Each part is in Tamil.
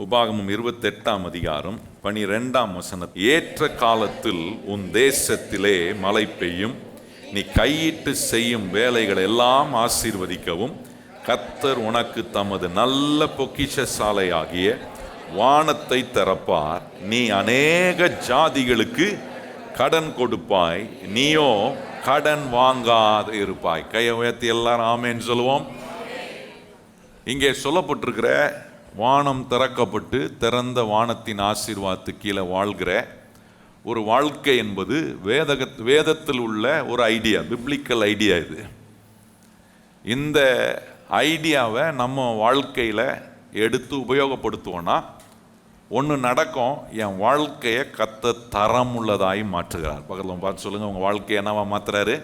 உபாகமம் 28 ஏற்ற காலத்தில் உன் தேசத்திலே மழை பெய்யும், நீ கையிட்டு செய்யும் வேலைகள் எல்லாம் ஆசீர்வதிக்கவும் கர்த்தர் உனக்கு தமது நல்ல பொக்கிஷ சாலையாகிய வானத்தை திறப்பார். நீ அநேக ஜாதிகளுக்கு கடன் கொடுப்பாய், நீயோ கடன் வாங்காது இருப்பாய். கையை உயர்த்தி எல்லாரும் ஆமேன்னு சொல்லுவோம். இங்கே சொல்லப்பட்டிருக்கிற வானம் திறக்கப்பட்டு திறந்த வானத்தின் ஆசீர்வாதத்துக்கு கீழே வாழ்கிற ஒரு வாழ்க்கை என்பது வேதத்தில் உள்ள ஒரு ஐடியா, பிப்ளிக்கல் ஐடியா. இந்த ஐடியாவை நம்ம வாழ்க்கையில் எடுத்து உபயோகப்படுத்துவோன்னா ஒன்று நடக்கும், என் வாழ்க்கையை கர்த்தர் தரம் உள்ளதாய் மாற்றுகிறார். பக்கத்தில் பார்த்து சொல்லுங்கள், உங்கள் வாழ்க்கையை என்னவா மாற்றுறாரு?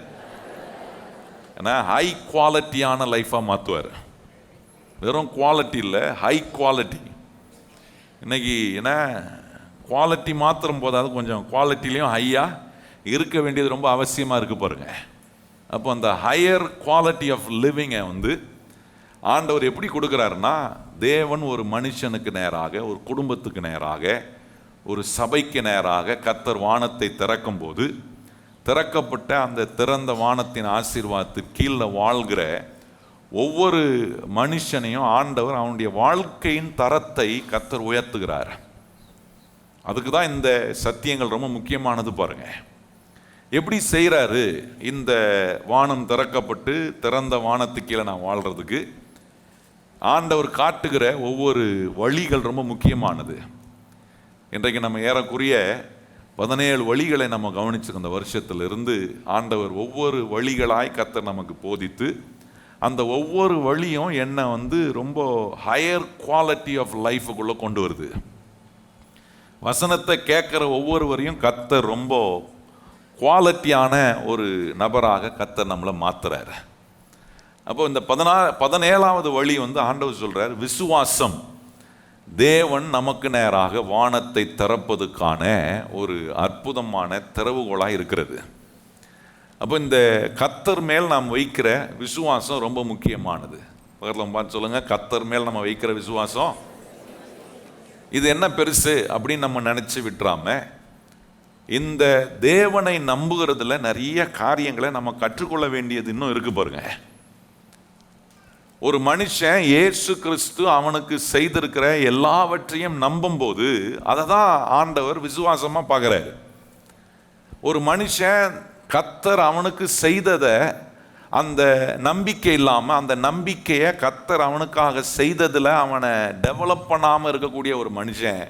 ஏன்னா ஹை குவாலிட்டியான லைஃபாக மாற்றுவார். வெறும் குவாலிட்டி இல்லை, ஹை குவாலிட்டி. இன்னைக்கு என்ன குவாலிட்டி மாத்திரம் போதாது, கொஞ்சம் குவாலிட்டிலையும் ஹையாக இருக்க வேண்டியது ரொம்ப அவசியமாக இருக்குது பாருங்க. அப்போ அந்த ஹையர் குவாலிட்டி ஆஃப் லிவிங்கை ஆண்டவர் எப்படி கொடுக்குறாருன்னா, தேவன் ஒரு மனுஷனுக்கு நேராக, ஒரு குடும்பத்துக்கு நேராக, ஒரு சபைக்கு நேராக கர்த்தர் வானத்தை திறக்கும் போது திறக்கப்பட்ட அந்த திறந்த வானத்தின் ஆசீர்வாதத்துக்கு கீழே வாழ்கிற ஒவ்வொரு மனுஷனையும் ஆண்டவர் அவனுடைய வாழ்க்கையின் தரத்தை கர்த்தர் உயர்த்துகிறார். அதுக்கு தான் இந்த சத்தியங்கள் ரொம்ப முக்கியமானது பாருங்க. எப்படி செய்கிறாரு? இந்த வானம் திறக்கப்பட்டு திறந்த வானத்துக்கு கீழே நான் வாழ்கிறதுக்கு ஆண்டவர் காட்டுகிற ஒவ்வொரு வழிகள் ரொம்ப முக்கியமானது. இன்றைக்கு நம்ம ஏறக்குறைய 17 வழிகளை நம்ம கவனிச்சிருக்க அந்த வருஷத்திலிருந்து ஆண்டவர் ஒவ்வொரு வழிகளாய் கர்த்தர் நமக்கு போதித்து அந்த ஒவ்வொரு வழியும் என்னை ரொம்ப ஹையர் குவாலிட்டி ஆஃப் லைஃபுக்குள்ளே கொண்டு வருது. வசனத்தை கேட்குற ஒவ்வொருவரையும் கர்த்தர் ரொம்ப குவாலிட்டியான ஒரு நபராக கர்த்தர் நம்மளை மாத்துறாரு. அப்போ இந்த 17வது வழி ஆண்டவர் சொல்றார், விசுவாசம் தேவன் நமக்கு நேராக வானத்தை திறப்பதுக்கான ஒரு அற்புதமான திறவுகோலாக இருக்கிறது. அப்போ இந்த கர்த்தர் மேல் நாம் வைக்கிற விசுவாசம் ரொம்ப முக்கியமானது. பக்கத்தில் பார்த்து சொல்லுங்க, கர்த்தர் மேல் நம்ம வைக்கிற விசுவாசம் இது என்ன பெருசு அப்படின்னு நம்ம நினச்சி விட்டுறாம, இந்த தேவனை நம்புகிறதுல நிறைய காரியங்களை நம்ம கற்றுக்கொள்ள வேண்டியது இன்னும் இருக்கு பாருங்க. ஒரு மனுஷன் இயேசு கிறிஸ்து அவனுக்கு செய்திருக்கிற எல்லாவற்றையும் நம்பும் போது அதை தான் ஆண்டவர் விசுவாசமா பார்க்குறாரு. ஒரு மனுஷன் கர்த்தர் அவனுக்கு செய்ததை அந்த நம்பிக்கை இல்லாமல், அந்த நம்பிக்கையை கர்த்தர் அவனுக்காக செய்ததில் அவனை டெவலப் பண்ணாமல் இருக்கக்கூடிய ஒரு மனுஷன்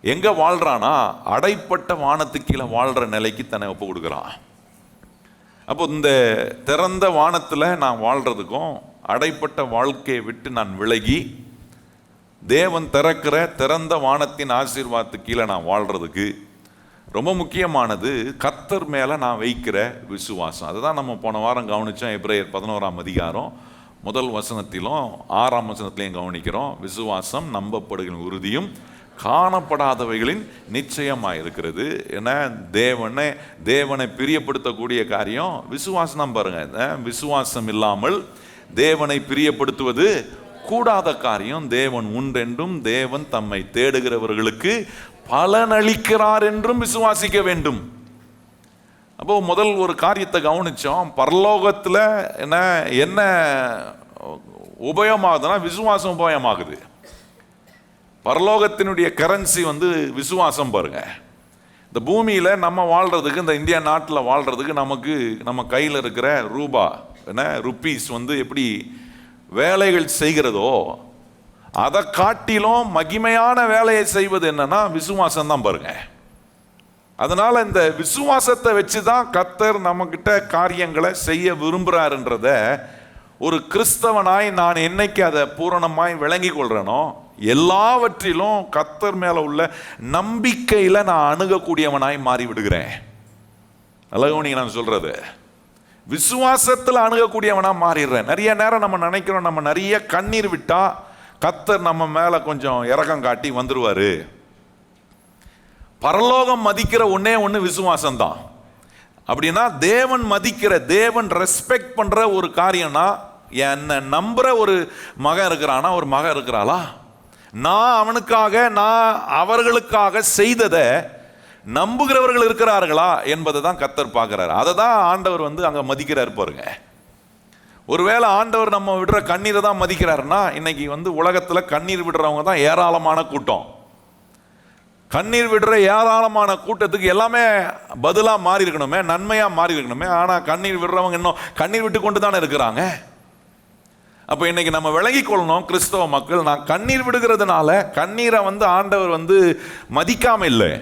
எங்கே வாழ்கிறானா, அடைப்பட்ட வானத்துக்கு கீழே வாழ்கிற நிலைக்கு தன்னை ஒப்பு கொடுக்குறான். அப்போ இந்த திறந்த வானத்தில் நான் வாழ்கிறதுக்கும் அடைப்பட்ட வாழ்க்கையை விட்டு நான் விலகி தேவன் திறக்கிற திறந்த வானத்தின் ஆசீர்வாதத்துக்கு கீழே நான் வாழ்கிறதுக்கு ரொம்ப முக்கியமானது கர்த்தர் மேலே நான் வைக்கிற விசுவாசம். அதுதான் நம்ம போன வாரம் கவனித்தோம். எபிரேயர் 11ஆம் அதிகாரம் 1 வசனத்திலும் 6ஆம் வசனத்திலையும் கவனிக்கிறோம். விசுவாசம் நம்பப்படுகிற உறுதியும் காணப்படாதவைகளின் நிச்சயமாக இருக்கிறது. ஏன்னா தேவனை பிரியப்படுத்தக்கூடிய காரியம் விசுவாசம் தான் பாருங்க. விசுவாசம் இல்லாமல் தேவனை பிரியப்படுத்துவது கூடாத காரியம். தேவன் உண்டென்றும் தேவன் தம்மை தேடுகிறவர்களுக்கு பலனளிக்கிறார் என்றும் விசுவாசிக்க வேண்டும். அப்போ முதல் ஒரு காரியத்தை கவனிச்சோம். பரலோகத்தில் என்ன உபயமாகுதுன்னா விசுவாசம் உபயமாகுது. பரலோகத்தினுடைய கரன்சி விசுவாசம் பாருங்க. இந்த பூமியில் நம்ம வாழ்கிறதுக்கு, இந்த இந்தியா நாட்டில் வாழ்கிறதுக்கு நம்ம கையில் இருக்கிற ரூபா ருப்பீஸ் எப்படி வேலைகள் செய்கிறதோ அதை காட்டிலும் மகிமையான வேலையை செய்வது என்னன்னா விசுவாசம் தான் பாருங்க. அதனால இந்த விசுவாசத்தை வச்சு தான் கர்த்தர் நம்மகிட்ட காரியங்களை செய்ய விரும்புகிறாருன்றத ஒரு கிறிஸ்தவனாய் நான் என்னைக்கு அதை பூரணமாய் விளங்கி கொள்றேனோ, எல்லாவற்றிலும் கர்த்தர் மேல உள்ள நம்பிக்கையில நான் அணுகக்கூடியவனாய் மாறி விடுகிறேன். அழகவனிங்க நான் சொல்றது, விசுவாசத்தில் அணுகக்கூடியவனா மாறிடுறேன். நிறைய நேரம் நம்ம நினைக்கிறோம், நம்ம நிறைய கண்ணீர் விட்டா கர்த்தர் நம்ம மேல கொஞ்சம் இரக்கம் காட்டி வந்துருவாரு. பரலோகம் மதிக்கிற ஒன்னே ஒன்று விசுவாசம் தான். அப்படின்னா தேவன் மதிக்கிற, தேவன் ரெஸ்பெக்ட் பண்ற ஒரு காரியம்னா, என்ன நம்புற ஒரு மகன் இருக்கிறானா, ஒரு மகன் இருக்கிறாளா, நான் அவர்களுக்காக செய்ததை நம்புகிறவர்கள் இருக்கிறார்களா என்பதை தான் கர்த்தர் பார்க்கிறார். அதை தான் ஆண்டவர் அங்க மதிக்கிறார் பாருங்க. ஒருவேளை ஆண்டவர் நம்ம விடுற கண்ணீரை தான் மதிக்கிறாருன்னா, இன்னைக்கு உலகத்துல கண்ணீர் விடுறவங்க தான் ஏராளமான கூட்டம். கண்ணீர் விடுற ஏராளமான கூட்டத்துக்கு எல்லாமே பதிலாக மாறி இருக்கணுமே, நன்மையாக மாறி இருக்கணுமே. ஆனால் கண்ணீர் விடுறவங்க இன்னும் கண்ணீர் விட்டு கொண்டு தானே இருக்கிறாங்க. அப்போ இன்னைக்கு நம்ம விளங்கி கொள்ளணும், கிறிஸ்தவ மக்கள், நான் கண்ணீர் விடுகிறதுனால கண்ணீரை ஆண்டவர் மதிக்காம இல்லை.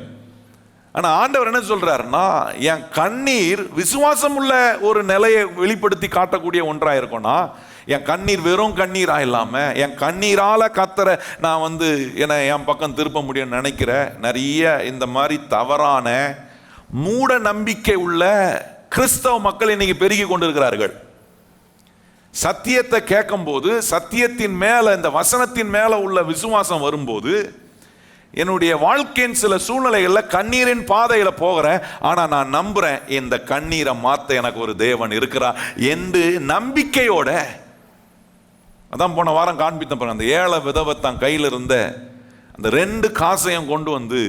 ஆனால் ஆண்டவர் என்ன சொல்றாருன்னா, என் கண்ணீர் விசுவாசம் உள்ள ஒரு நிலையை வெளிப்படுத்தி காட்டக்கூடிய ஒன்றாக இருக்கும்னா, என் கண்ணீர் வெறும் கண்ணீராக இல்லாமல் என் கண்ணீரால் கர்த்தரை நான் என் பக்கம் திருப்ப முடியும்னு நினைக்கிற நிறைய இந்த மாதிரி தவறான மூட நம்பிக்கை உள்ள கிறிஸ்தவ மக்கள் இன்னைக்கு பெருகி கொண்டிருக்கிறார்கள். சத்தியத்தை கேட்கும்போது, சத்தியத்தின் மேல இந்த வசனத்தின் மேல உள்ள விசுவாசம் வரும்போது, என்னுடைய வாழ்க்கையின் சில சூழ்நிலைகளில் கண்ணீரின் பாதையில போகிறேன், ஆனா நான் நம்புறேன் இந்த கண்ணீரை மாத்த எனக்கு ஒரு தேவன் இருக்கிறார் என்று நம்பிக்கையோட. அதான் போன வாரம் காண்பித்த பாருங்க, அந்த ஏழை விதவை தன் கையில் இருந்த அந்த 2 காசையும் கொண்டு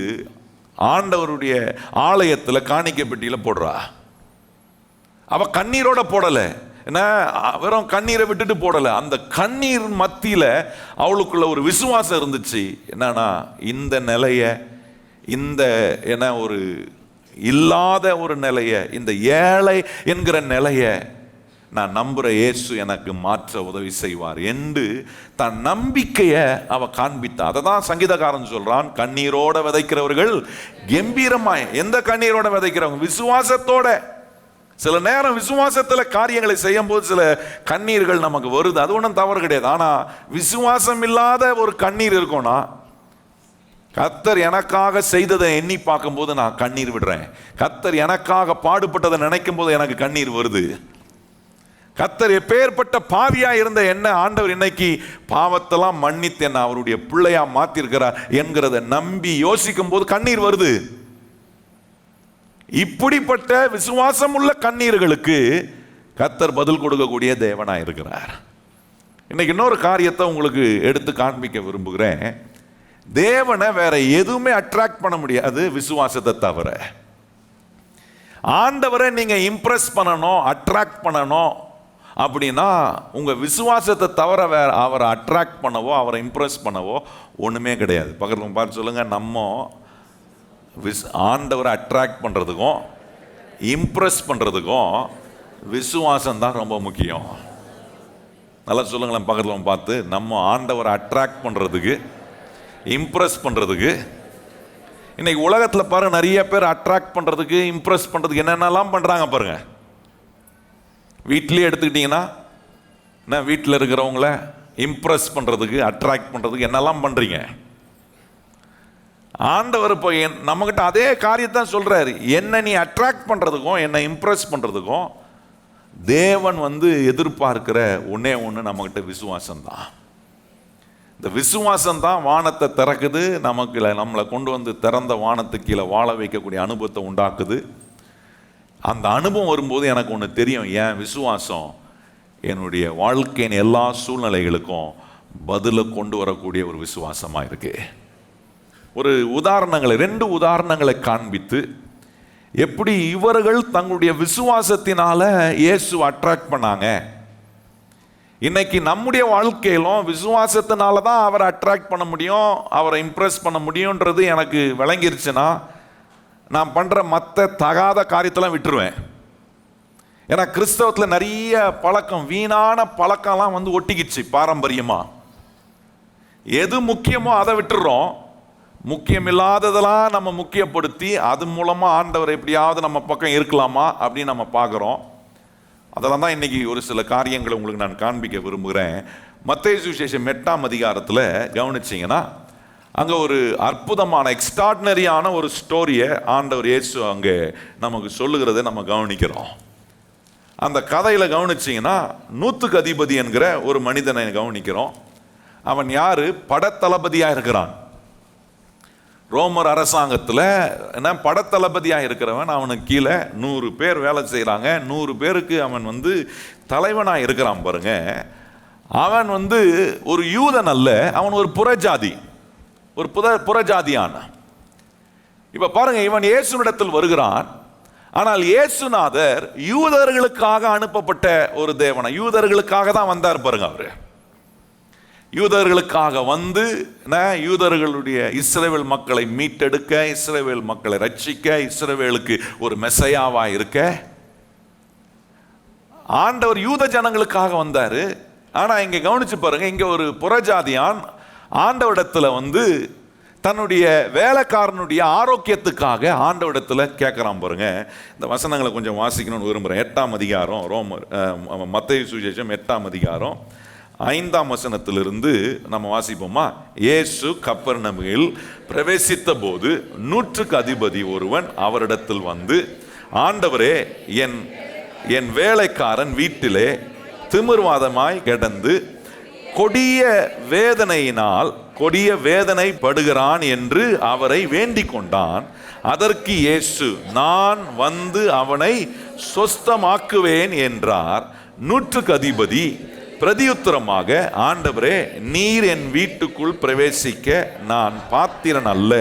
ஆண்டவருடைய ஆலயத்தில் காணிக்கை பெட்டியில போடுறா. அவ கண்ணீரோட போடல, என்ன வெறும் கண்ணீரை விட்டுட்டு போடல. அந்த கண்ணீர் மத்தியில அவளுக்குள்ள ஒரு விசுவாசம் இருந்துச்சு. என்னன்னா, இந்த நிலைய, இந்த ஒரு இல்லாத ஒரு நிலைய, இந்த ஏழை என்கிற நிலைய நான் நம்புற இயேசு எனக்கு மாற்ற உதவி செய்வார் என்று தன் நம்பிக்கையை அவ காண்பித்தா. அதை தான் சங்கீதக்காரன் சொல்றான், கண்ணீரோட விதைக்கிறவர்கள் கம்பீரமாய். எந்த கண்ணீரோட விதைக்கிறவங்க? விசுவாசத்தோட. சில நேரம் விசுவாசத்துல காரியங்களை செய்யும் போது சில கண்ணீர்கள் நமக்கு வருது, அது ஒன்றும் தவறு கிடையாது. ஆனா விசுவாசம் இல்லாத ஒரு கண்ணீர் இருக்கும்னா, கர்த்தர் எனக்காக செய்ததை எண்ணி பார்க்கும்போது நான் கண்ணீர் விடுறேன், கர்த்தர் எனக்காக பாடுபட்டதை நினைக்கும் போது எனக்கு கண்ணீர் வருது, கர்த்தர் எப்பேற்பட்ட பாவியா இருந்த என்ன ஆண்டவர் இன்னைக்கு பாவத்தெல்லாம் மன்னித்து என்ன அவருடைய பிள்ளையா மாத்திருக்கிறார் என்கிறத நம்பி யோசிக்கும் போது கண்ணீர் வருது. இப்படிப்பட்ட விசுவாசம் உள்ள கண்ணீர்களுக்கு கர்த்தர் பதில் கொடுக்கக்கூடிய தேவனா இருக்கிறார். இன்னைக்கு இன்னொரு காரியத்தை உங்களுக்கு எடுத்து காண்பிக்க விரும்புகிறேன். தேவனை வேற எதுவுமே அட்ராக்ட் பண்ண முடியாது விசுவாசத்தை தவிர. ஆண்டவரை நீங்க இம்ப்ரெஸ் பண்ணணும், அட்ராக்ட் பண்ணணும் அப்படின்னா உங்க விசுவாசத்தை தவிர வேற அவரை அட்ராக்ட் பண்ணவோ அவரை இம்ப்ரெஸ் பண்ணவோ ஒண்ணுமே கிடையாது. பக்கத்துல பார்த்து சொல்லுங்க, நம்ம ஆண்டவரை அட்ராக்ட் பண்றதுக்கும் இம்ப்ரெஸ் பண்றதுக்கும் விசுவாசம் தான் ரொம்ப முக்கியம். நல்லா சொல்லுங்களேன், பக்கத்தில் பார்த்து, நம்ம ஆண்டவரை அட்ராக்ட் பண்றதுக்கு இம்ப்ரெஸ் பண்றதுக்கு. இன்னைக்கு உலகத்தில் பாருங்க, நிறைய பேர் அட்ராக்ட் பண்றதுக்கு இம்ப்ரெஸ் பண்றதுக்கு என்னென்னலாம் பண்றாங்க பாருங்க. வீட்லயே எடுத்துக்கிட்டீங்கன்னா, என்ன வீட்டில் இருக்கிறவங்கள இம்ப்ரெஸ் பண்றதுக்கு அட்ராக்ட் பண்றதுக்கு என்னெல்லாம் பண்றீங்க? ஆண்டவர் இப்போ நம்மகிட்ட அதே காரியத்தான் சொல்றாரு. என்ன நீ அட்ராக்ட் பண்றதுக்கும் என்ன இம்ப்ரெஸ் பண்றதுக்கும் தேவன் எதிர்பார்க்கிற ஒன்னே ஒன்று நம்மகிட்ட விசுவாசம் தான். இந்த விசுவாசம் தான் வானத்தை திறக்குது, நமக்கு நம்மளை கொண்டு திறந்த வானத்துக்கு கீழே வாழ வைக்கக்கூடிய அனுபவத்தை உண்டாக்குது. அந்த அனுபவம் வரும்போது எனக்கு ஒன்று தெரியும், என் விசுவாசம் என்னுடைய வாழ்க்கையின் எல்லா சூழ்நிலைகளுக்கும் பதிலை கொண்டு வரக்கூடிய ஒரு விசுவாசமா இருக்கு. ஒரு உதாரணங்களை 2 உதாரணங்களை காண்பித்து எப்படி இவர்கள் தங்களுடைய விசுவாசத்தினால இயேசு அட்ராக்ட் பண்ணாங்க. இன்னைக்கு நம்முடைய வாழ்க்கையிலும் விசுவாசத்தினால தான் அவரை அட்ராக்ட் பண்ண முடியும், அவரை இம்ப்ரெஸ் பண்ண முடியும்ன்றது எனக்கு விளங்கிருச்சுன்னா நான் பண்ற மற்ற தகாத காரியத்தெல்லாம் விட்டுருவேன். ஏன்னா கிறிஸ்தவத்தில் நிறைய பழக்கம், வீணான பழக்கம்லாம் ஒட்டிக்கிச்சு பாரம்பரியமா. எது முக்கியமோ அதை விட்டுறோம், முக்கியம் இல்லாததெல்லாம் நம்ம முக்கியப்படுத்தி அது மூலமா ஆண்டவர் எப்படியாவது நம்ம பக்கம் இருக்கலாமா அப்படின்னு நம்ம பார்க்குறோம். அதெல்லாம் தான் இன்னைக்கு ஒரு சில காரியங்களை உங்களுக்கு நான் காண்பிக்க விரும்புகிறேன். மத்தேயு சுவிசேஷம் 8ஆம் அதிகாரத்தில் கவனிச்சிங்கன்னா, அங்கே ஒரு அற்புதமான எக்ஸ்ட்ராடினரியான ஒரு ஸ்டோரியை ஆண்டவர் இயேசு அங்கே நமக்கு சொல்லுகிறத நம்ம கவனிக்கிறோம். அந்த கதையில் கவனிச்சிங்கன்னா, 100க்கு அதிபதி என்கிற ஒரு மனிதனை கவனிக்கிறோம். அவன் யாரு? படத்தளபதியாக இருக்கிறான். ரோமர் அரசாங்கத்தில் என்ன படத்தளபதியாக இருக்கிறவன். அவனுக்கு கீழே 100 பேர் வேலை செய்கிறாங்க. 100 பேருக்கு அவன் தலைவனாக இருக்கிறான் பாருங்க. அவன் ஒரு யூதன் அல்ல, அவன் ஒரு புறஜாதி. ஒரு புறஜாதியான். இப்ப பாருங்க, இவன் இயேசுவிடத்தில் வருகிறான். ஆனால் இயேசுநாதர் யூதர்களுக்காக அனுப்பப்பட்ட ஒரு தேவனா, யூதர்களுக்காக தான் வந்தார் பாருங்க. அவரு யூதர்களுக்காக வந்து யூதர்களுடைய இஸ்ரவேல் மக்களை மீட்டெடுக்க, இஸ்ரவேல் மக்களை ரட்சிக்க, இஸ்ரவேலுக்கு ஒரு மெசையாவா இருக்க ஆண்டவர் யூத ஜனங்களுக்காக வந்தாரு. ஆனா இங்க கவனிச்சு பாருங்க, இங்க ஒரு புறஜாதியான் ஆண்டவரிடத்துல வந்து தன்னுடைய வேலைக்காரனுடைய ஆரோக்கியத்துக்காக ஆண்டவரிடத்துல கேட்கறான் பாருங்க. இந்த வசனங்களை கொஞ்சம் வாசிக்கணும்னு விரும்புறேன். 8ஆம் அதிகாரம், மத்தேயு சுவிசேஷம் 8ஆம் அதிகாரம் 5ஆம் வசனத்திலிருந்து நம்ம வாசிப்போமா? இயேசு கப்பர்நகூமில் பிரவேசித்த போது 100க்கு அதிபதி ஒருவன் அவரிடத்தில் வந்து, ஆண்டவரே, என் வேலைக்காரன் வீட்டிலே திமிர்வாதமாய் கிடந்து கொடிய வேதனைப்படுகிறான் என்று அவரை வேண்டிக் கொண்டான். அதற்கு இயேசு, நான் வந்து அவனை சொஸ்தமாக்குவேன் என்றார். 100க்கு அதிபதி பிரதியுத்தரமாக, ஆண்டவரே, நீர் என் வீட்டுக்குள் பிரவேசிக்க நான் பாத்திரன் அல்ல.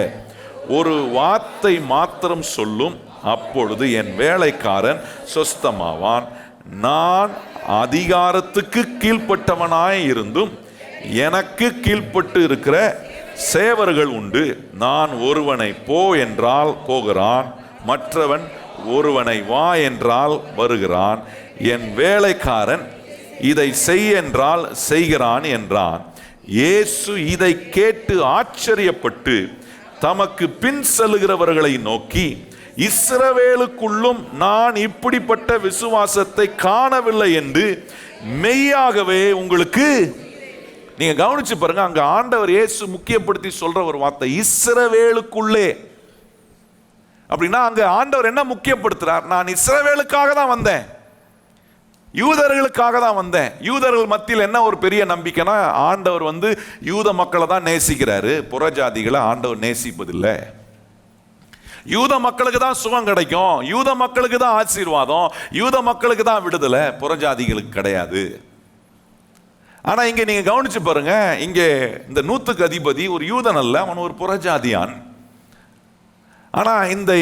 ஒரு வார்த்தை மாத்திரம் சொல்லும், அப்பொழுது என் வேலைக்காரன் சொஸ்தமாவான். நான் அதிகாரத்துக்கு கீழ்ப்பட்டவனாய் இருந்தும் எனக்கு கீழ்ப்பட்டு இருக்கிற சேவர்கள் உண்டு. நான் ஒருவனை போ என்றால் போகிறான், மற்றவன் ஒருவனை வா என்றால் வருகிறான். என் வேலைக்காரன் இதை செய் என்றால் செய்கிறான் என்றான். இயேசு இதை கேட்டு ஆச்சரியப்பட்டு தமக்கு பின் செல்லுகிறவர்களை நோக்கி, இஸ்ரவேலுக்குள்ளும் நான் இப்படிப்பட்ட விசுவாசத்தை காணவில்லை என்று மெய்யாகவே உங்களுக்கு. நீங்க கவனிச்சு பாருங்க, அங்க ஆண்டவர் இயேசு முக்கியப்படுத்தி சொல்ற ஒரு வார்த்தை இஸ்ரவேலுக்குள்ளே. அப்படின்னா அங்க ஆண்டவர் என்ன முக்கியப்படுத்துறார்? நான் இஸ்ரவேலுக்காக தான் வந்தேன், யூதர்களுக்காக தான் வந்தேன். யூதர்கள் மத்தியில் என்ன ஒரு பெரிய நம்பிக்கைனா, ஆண்டவர் வந்து யூத மக்களை தான் நேசிக்கிறாரு, புறஜாதிகளை ஆண்டவர் நேசிப்பதில்லை. யூத மக்களுக்கு தான் சுகம் கிடைக்கும், யூத மக்களுக்கு தான் ஆசீர்வாதம், யூத மக்களுக்கு தான் விடுதலை, புறஜாதிகளுக்கு கிடையாது. ஆனா இங்க நீங்க கவனிச்சு பாருங்க, இங்க இந்த 100க்கு அதிபதி ஒரு யூதன் அல்ல, அவன் ஒரு புறஜாதியான். ஆனா இந்த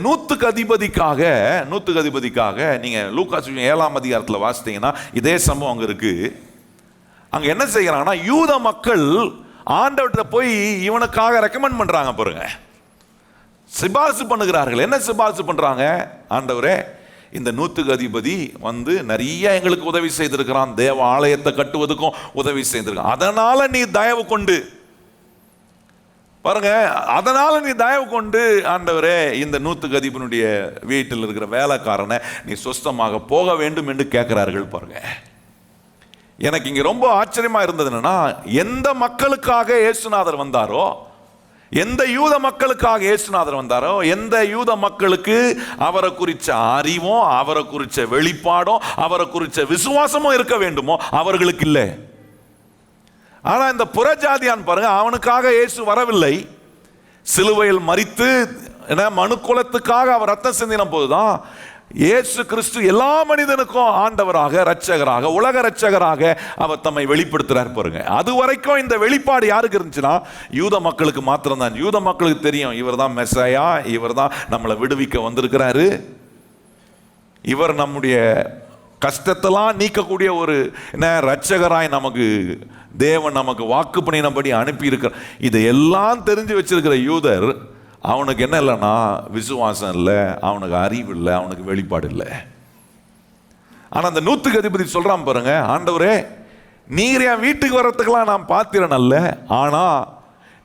100க்கு அதிபதிக்காக நீங்க லூக்கா 7ஆம் அதிகாரத்துல வாசித்தீங்கன்னா இதே சம்பவம் அங்க இருக்கு. அங்க என்ன செய்யறாங்கன்னா, யூத மக்கள் ஆண்டவர்கிட்ட போய் இவனுக்காக ரெக்கமெண்ட் பண்றாங்க பாருங்க, சிபாரிசு பண்ணுகிறார்கள். என்ன சிபாரிசு பண்றாங்க? ஆண்டவரே, இந்த 100க்கு அதிபதி வந்து நிறைய எங்களுக்கு உதவி செய்திருக்கிறான், தேவ ஆலயத்தை கட்டுவதுக்கும் உதவி செய்திருக்கான், அதனால நீ தயவு கொண்டு பாருங்க, அதனால நீ தயவு கொண்டு ஆண்டவரே இந்த 100க்கு அதிபனுடைய வீட்டில் இருக்கிற வேலைக்காரனை நீ சொஸ்தமாக போக வேண்டும் என்று கேட்கிறார்கள் பாருங்க. எனக்கு இங்க ரொம்ப ஆச்சரியமா இருந்தது என்னன்னா, எந்த மக்களுக்காக இயேசுநாதர் வந்தாரோ, எந்த யூத மக்களுக்காக இயேசுநாதர் வந்தாரோ, எந்த யூத மக்களுக்கு அவரை குறிச்ச அறிவும், அவரை குறிச்ச வெளிப்பாடும், அவரை குறிச்ச விசுவாசமும் இருக்க வேண்டுமோ அவர்களுக்கு இல்லை. ஆனா இந்த புறஜாதியான் பாருங்க, அவனுக்காக இயேசு வரவில்லை. சிலுவையில் மரித்து மனு குலத்துக்காக அவர் ரத்தம் சிந்தின போதுதான் இயேசு கிறிஸ்து எல்லா மனிதனுக்கும் ஆண்டவராக, இரட்சகராக, உலக இரட்சகராக அவர் தம்மை வெளிப்படுத்துறார் பாருங்க. அது வரைக்கும் இந்த வெளிப்பாடு யாருக்கு இருந்துச்சுன்னா யூத மக்களுக்கு மாத்திரம்தான். யூத மக்களுக்கு தெரியும், இவர் தான் மெசாயா, இவர் தான் நம்மளை விடுவிக்க வந்திருக்கிறாரு, இவர் நம்முடைய கஷ்டத்தெல்லாம் நீக்கக்கூடிய ஒரு இரட்சகராய் நமக்கு தேவன் நமக்கு வாக்கு பண்ணினபடி அனுப்பி இருக்கிறார். இதையெல்லாம் தெரிஞ்சு வச்சிருக்கிற யூதர், அவனுக்கு என்ன இல்லைன்னா விசுவாசம் இல்லை, அவனுக்கு அறிவு இல்லை, அவனுக்கு வெளிப்பாடு இல்லை. ஆனா அந்த 100க்கு அதிபதி சொல்றான் பாருங்க, ஆண்டவரே, நீர் என் வீட்டுக்கு வர்றதுக்கெல்லாம் நான் பாத்திரன் அல்ல, ஆனா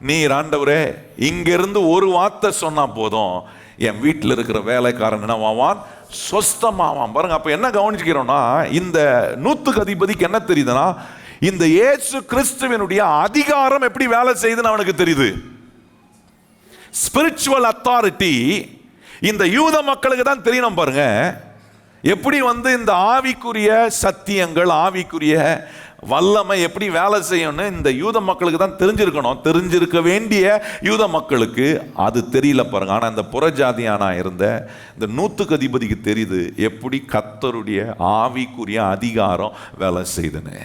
நீர் ஆண்டவரே இங்கிருந்து ஒரு வார்த்தை சொன்னா போதும், என் வீட்டில் இருக்கிற வேலைக்காரன் என்னவான், சொஸ்தமாவான். பாருங்க, அப்ப என்ன கவனிச்சுக்கிறோம்னா, இந்த 100க்கு அதிபதிக்கு என்ன தெரியுதுன்னா, இந்த இயேசு கிறிஸ்துவினுடைய அதிகாரம் எப்படி வேலை செய்யுதுன்னு அவனுக்கு தெரியுது. ஸ்பிரிச்சுவல் அத்தாரிட்டி இந்த யூத மக்களுக்கு தான் தெரியணும் பாருங்க. எப்படி வந்து இந்த ஆவிக்குரிய சத்தியங்கள், ஆவிக்குரிய வல்லமை எப்படி வேலை செய்யணும்னு இந்த யூத மக்களுக்கு தான் தெரிஞ்சிருக்கணும். தெரிஞ்சிருக்க வேண்டிய யூத மக்களுக்கு அது தெரியல பாருங்க. ஆனா இந்த புறஜாதியானா இருந்த இந்த 100க்கு அதிபதிக்கு தெரியுது எப்படி கர்த்தருடைய ஆவிக்குரிய அதிகாரம் வேலை செய்துன்னு.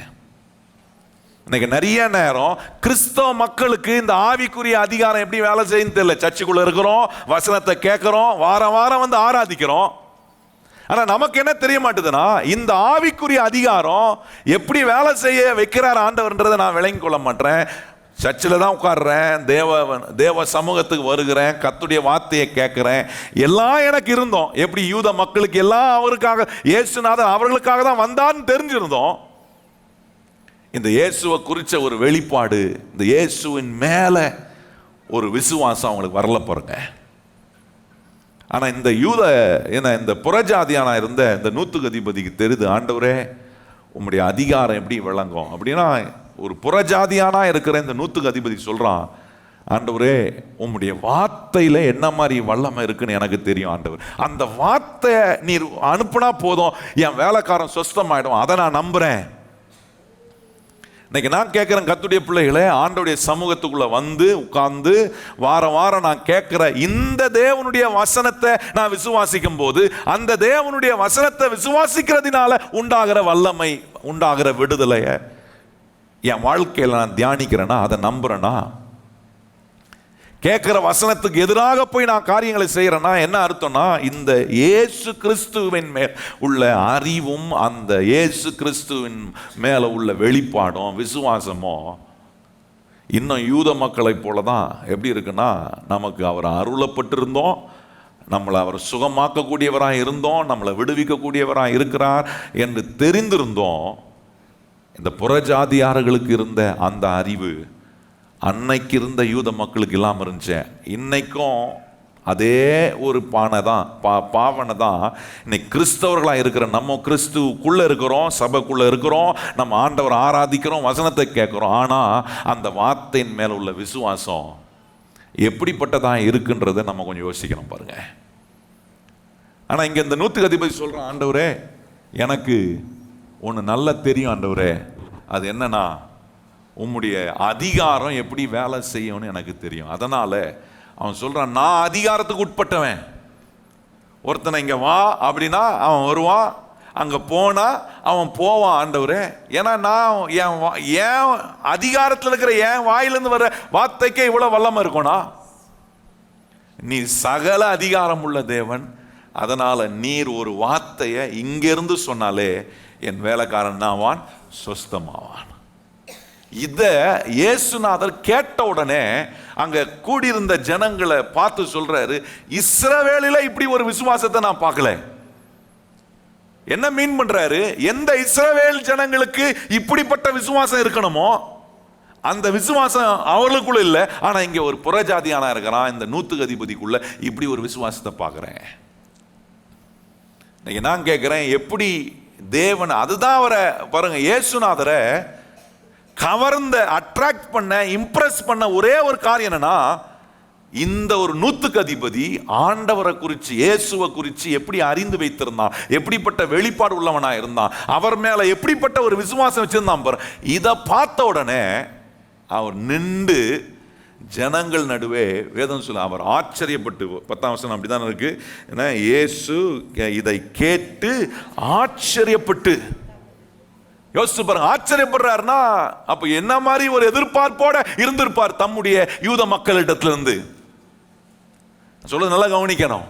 இன்னைக்கு நிறைய நேரம் கிறிஸ்தவ மக்களுக்கு இந்த ஆவிக்குரிய அதிகாரம் எப்படி வேலை செய்யுன்னு தெரியல. சர்ச்சுக்குள்ள இருக்கிறோம், வசனத்தை கேட்கிறோம், வாரம் வாரம் வந்து ஆராதிக்கிறோம். ஆனா நமக்கு என்ன தெரிய மாட்டுதுன்னா, இந்த ஆவிக்குரிய அதிகாரம் எப்படி வேலை செய்ய வைக்கிறார் ஆண்டவர்ன்றதை நான் விளங்கி கொள்ள மாட்டேன். சர்ச்சில் தான் உட்கார்றேன், தேவ சமூகத்துக்கு வருகிறேன், கர்த்தருடைய வார்த்தையை கேட்கிறேன், எல்லாம் எனக்கு இருந்தோம். எப்படி யூத மக்களுக்கு எல்லாம் அவருக்காக, இயேசுநாதர் அவர்களுக்காக தான் வந்தார்னு தெரிஞ்சிருந்தோம். இந்த இயேசுவை குறித்த ஒரு வெளிப்பாடு, இந்த இயேசுவின் மேல ஒரு விசுவாசம் அவங்களுக்கு வரல பாருங்க. ஆனா இந்த இந்த புறஜாதியானா இருந்த இந்த நூத்துக்கு அதிபதிக்கு தெரியுது, ஆண்டவரே உம்முடைய அதிகாரம் எப்படி விளங்கும் அப்படின்னா. ஒரு புறஜாதியானா இருக்கிற இந்த நூத்துக்கு அதிபதி சொல்றான், ஆண்டவரே உம்முடைய வார்த்தையில என்ன மாதிரி வல்லமை இருக்குன்னு எனக்கு தெரியும் ஆண்டவர். அந்த வார்த்தை நீர் அனுப்புனா போதும், என் வேலைக்காரன் சொஸ்தமாயிடும், அதை நான் நம்புறேன். இன்னைக்கு நான் கேட்குறேன், கர்த்தருடைய பிள்ளைகளே, ஆண்டவருடைய சமூகத்துக்குள்ள வந்து உட்கார்ந்து வாரம் வாரம் நான் கேட்கிற இந்த தேவனுடைய வசனத்தை நான் விசுவாசிக்கும் போது, அந்த தேவனுடைய வசனத்தை விசுவாசிக்கிறதுனால உண்டாகிற வல்லமை, உண்டாகிற விடுதலைய என் வாழ்க்கையில் நான் தியானிக்கிறேன்னா, அதை நம்புறேன்னா, கேட்கிற வசனத்துக்கு எதிராக போய் நான் காரியங்களை செய்யறேன்னா என்ன அர்த்தம்னா, இந்த இயேசு கிறிஸ்துவின் மேல் உள்ள அறிவும், அந்த இயேசு கிறிஸ்துவின் மேல உள்ள வெளிப்பாடும் விசுவாசமும் இன்னும் யூத மக்களை போல தான் எப்படி இருக்குன்னா, நமக்கு அவர் அருளப்பட்டிருந்தோம், நம்மளை அவர் சுகமாக்கக்கூடியவராக இருந்தோம், நம்மளை விடுவிக்கக்கூடியவராக இருக்கிறார் என்று தெரிந்திருந்தோம். இந்த புறஜாதியார்களுக்கு இருந்த அந்த அறிவு அன்னைக்கு இருந்த யூத மக்களுக்கு இல்லாமல் இருந்துச்சு. இன்னைக்கும் அதே ஒரு பாவனை தான் இன்னைக்கு கிறிஸ்தவர்களாக இருக்கிற நம்ம கிறிஸ்துவுக்குள்ளே இருக்கிறோம், சபைக்குள்ளே இருக்கிறோம், நம்ம ஆண்டவர் ஆராதிக்கிறோம், வசனத்தை கேட்குறோம். ஆனால் அந்த வார்த்தையின் மேலே உள்ள விசுவாசம் எப்படிப்பட்டதாக இருக்குன்றதை நம்ம கொஞ்சம் யோசிக்கணும் பாருங்க. ஆனால் இங்கே இந்த நூத்துக்கு அதிபதி சொல்கிறோம், ஆண்டவரே எனக்கு ஒன்று நல்லா தெரியும் ஆண்டவரே, அது என்னன்னா உம்முடைய அதிகாரம் எப்படி வேலை செய்யும்னு எனக்கு தெரியும். அதனால அவன் சொல்றான், நான் அதிகாரத்துக்கு உட்பட்டவன். ஒருத்தனை இங்க வா அப்படின்னா அவன் வருவான், அங்க போனா அவன் போவான் ஆண்டவரே. ஏன்னா நான் என் அதிகாரத்தில் இருக்கிற என் வாயிலிருந்து வர வார்த்தைக்கே இவ்வளவு வல்லமை இருக்கும்னா, நீ சகல அதிகாரம் உள்ள தேவன். அதனால நீர் ஒரு வார்த்தையை இங்கிருந்து சொன்னாலே என் வேலைக்காரன் ஆவான், சொஸ்தமாவான். இத இயேசுநாதர் கேட்ட உடனே அங்க கூடியிருந்த ஜனங்களை பார்த்து சொல்றாரு, இஸ்ரவேலில இப்படி ஒரு விசுவாசத்தை நான் பார்க்கல. என்ன மீன் பண்றாரு? எந்த இஸ்ரவேல் ஜனங்களுக்கு இப்படிப்பட்ட விசுவாசம் இருக்கணுமோ அந்த விசுவாசம் அவர்களுக்குள்ள இல்ல. ஆனா இங்க ஒரு புறஜாதியானா இருக்கிறான், இந்த நூத்துக்கு அதிபதிக்குள்ள இப்படி ஒரு விசுவாசத்தை பார்க்கிறேன். நான் கேட்கிறேன், எப்படி தேவன், அதுதான் அவரை பாருங்க, இயேசுநாதரை கவர்ந்த, அட்ராக்ட் பண்ண, இம்ப்ரெஸ் பண்ண ஒரே ஒரு காரியம் என்னன்னா, இந்த ஒரு நூத்துக்கு அதிபதி ஆண்டவரை குறித்து, இயேசுவை குறித்து எப்படி அறிந்து வைத்திருந்தான், எப்படிப்பட்ட வெளிப்பாடு உள்ளவனா இருந்தான், அவர் மேல எப்படிப்பட்ட ஒரு விசுவாசம் வச்சிருந்தான் பாரு. இதை பார்த்த உடனே அவர் நின்று ஜனங்கள் நடுவே, வேதம் சொல்ல, அவர் ஆச்சரியப்பட்டு, 10ஆம் வசனம் அப்படிதான் இருக்கு, ஏன்னா இயேசு இதை கேட்டு ஆச்சரியப்பட்டு, யோசிச்சு பாருங்க, ஆச்சரியப்படுறாருன்னா அப்ப என்ன மாதிரி ஒரு எதிர்பார்ப்போட இருந்திருப்பார் தம்முடைய யூத மக்களிடத்துல இருந்து. சொல்ல நல்லா கவனிக்கணும்.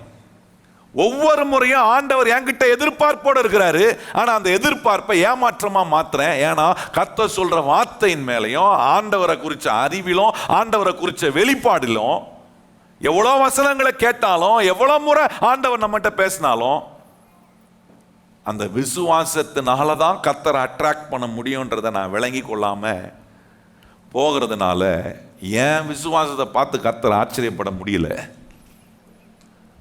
ஒவ்வொரு முறையும் ஆண்டவர் என்கிட்ட எதிர்பார்ப்போட இருக்கிறாரு. ஆனா அந்த எதிர்பார்ப்பை ஏமாற்றமா மாத்துறேன். ஏன்னா கர்த்தர் சொல்ற வார்த்தையின் மேலையும், ஆண்டவரை குறிச்ச அறிவிலும், ஆண்டவரை குறிச்ச வெளிப்பாடிலும், எவ்வளவு வசனங்களை கேட்டாலும், எவ்வளவு முறை ஆண்டவர் நம்மகிட்ட பேசினாலும், அந்த விசுவாசத்தினால தான் கர்த்தரை அட்ராக்ட் பண்ண முடியுன்றதை நான் விளங்கி கொள்ளாம போகிறதுனால என் விசுவாசத்தை பார்த்து கர்த்தர் ஆச்சரியப்பட முடியல.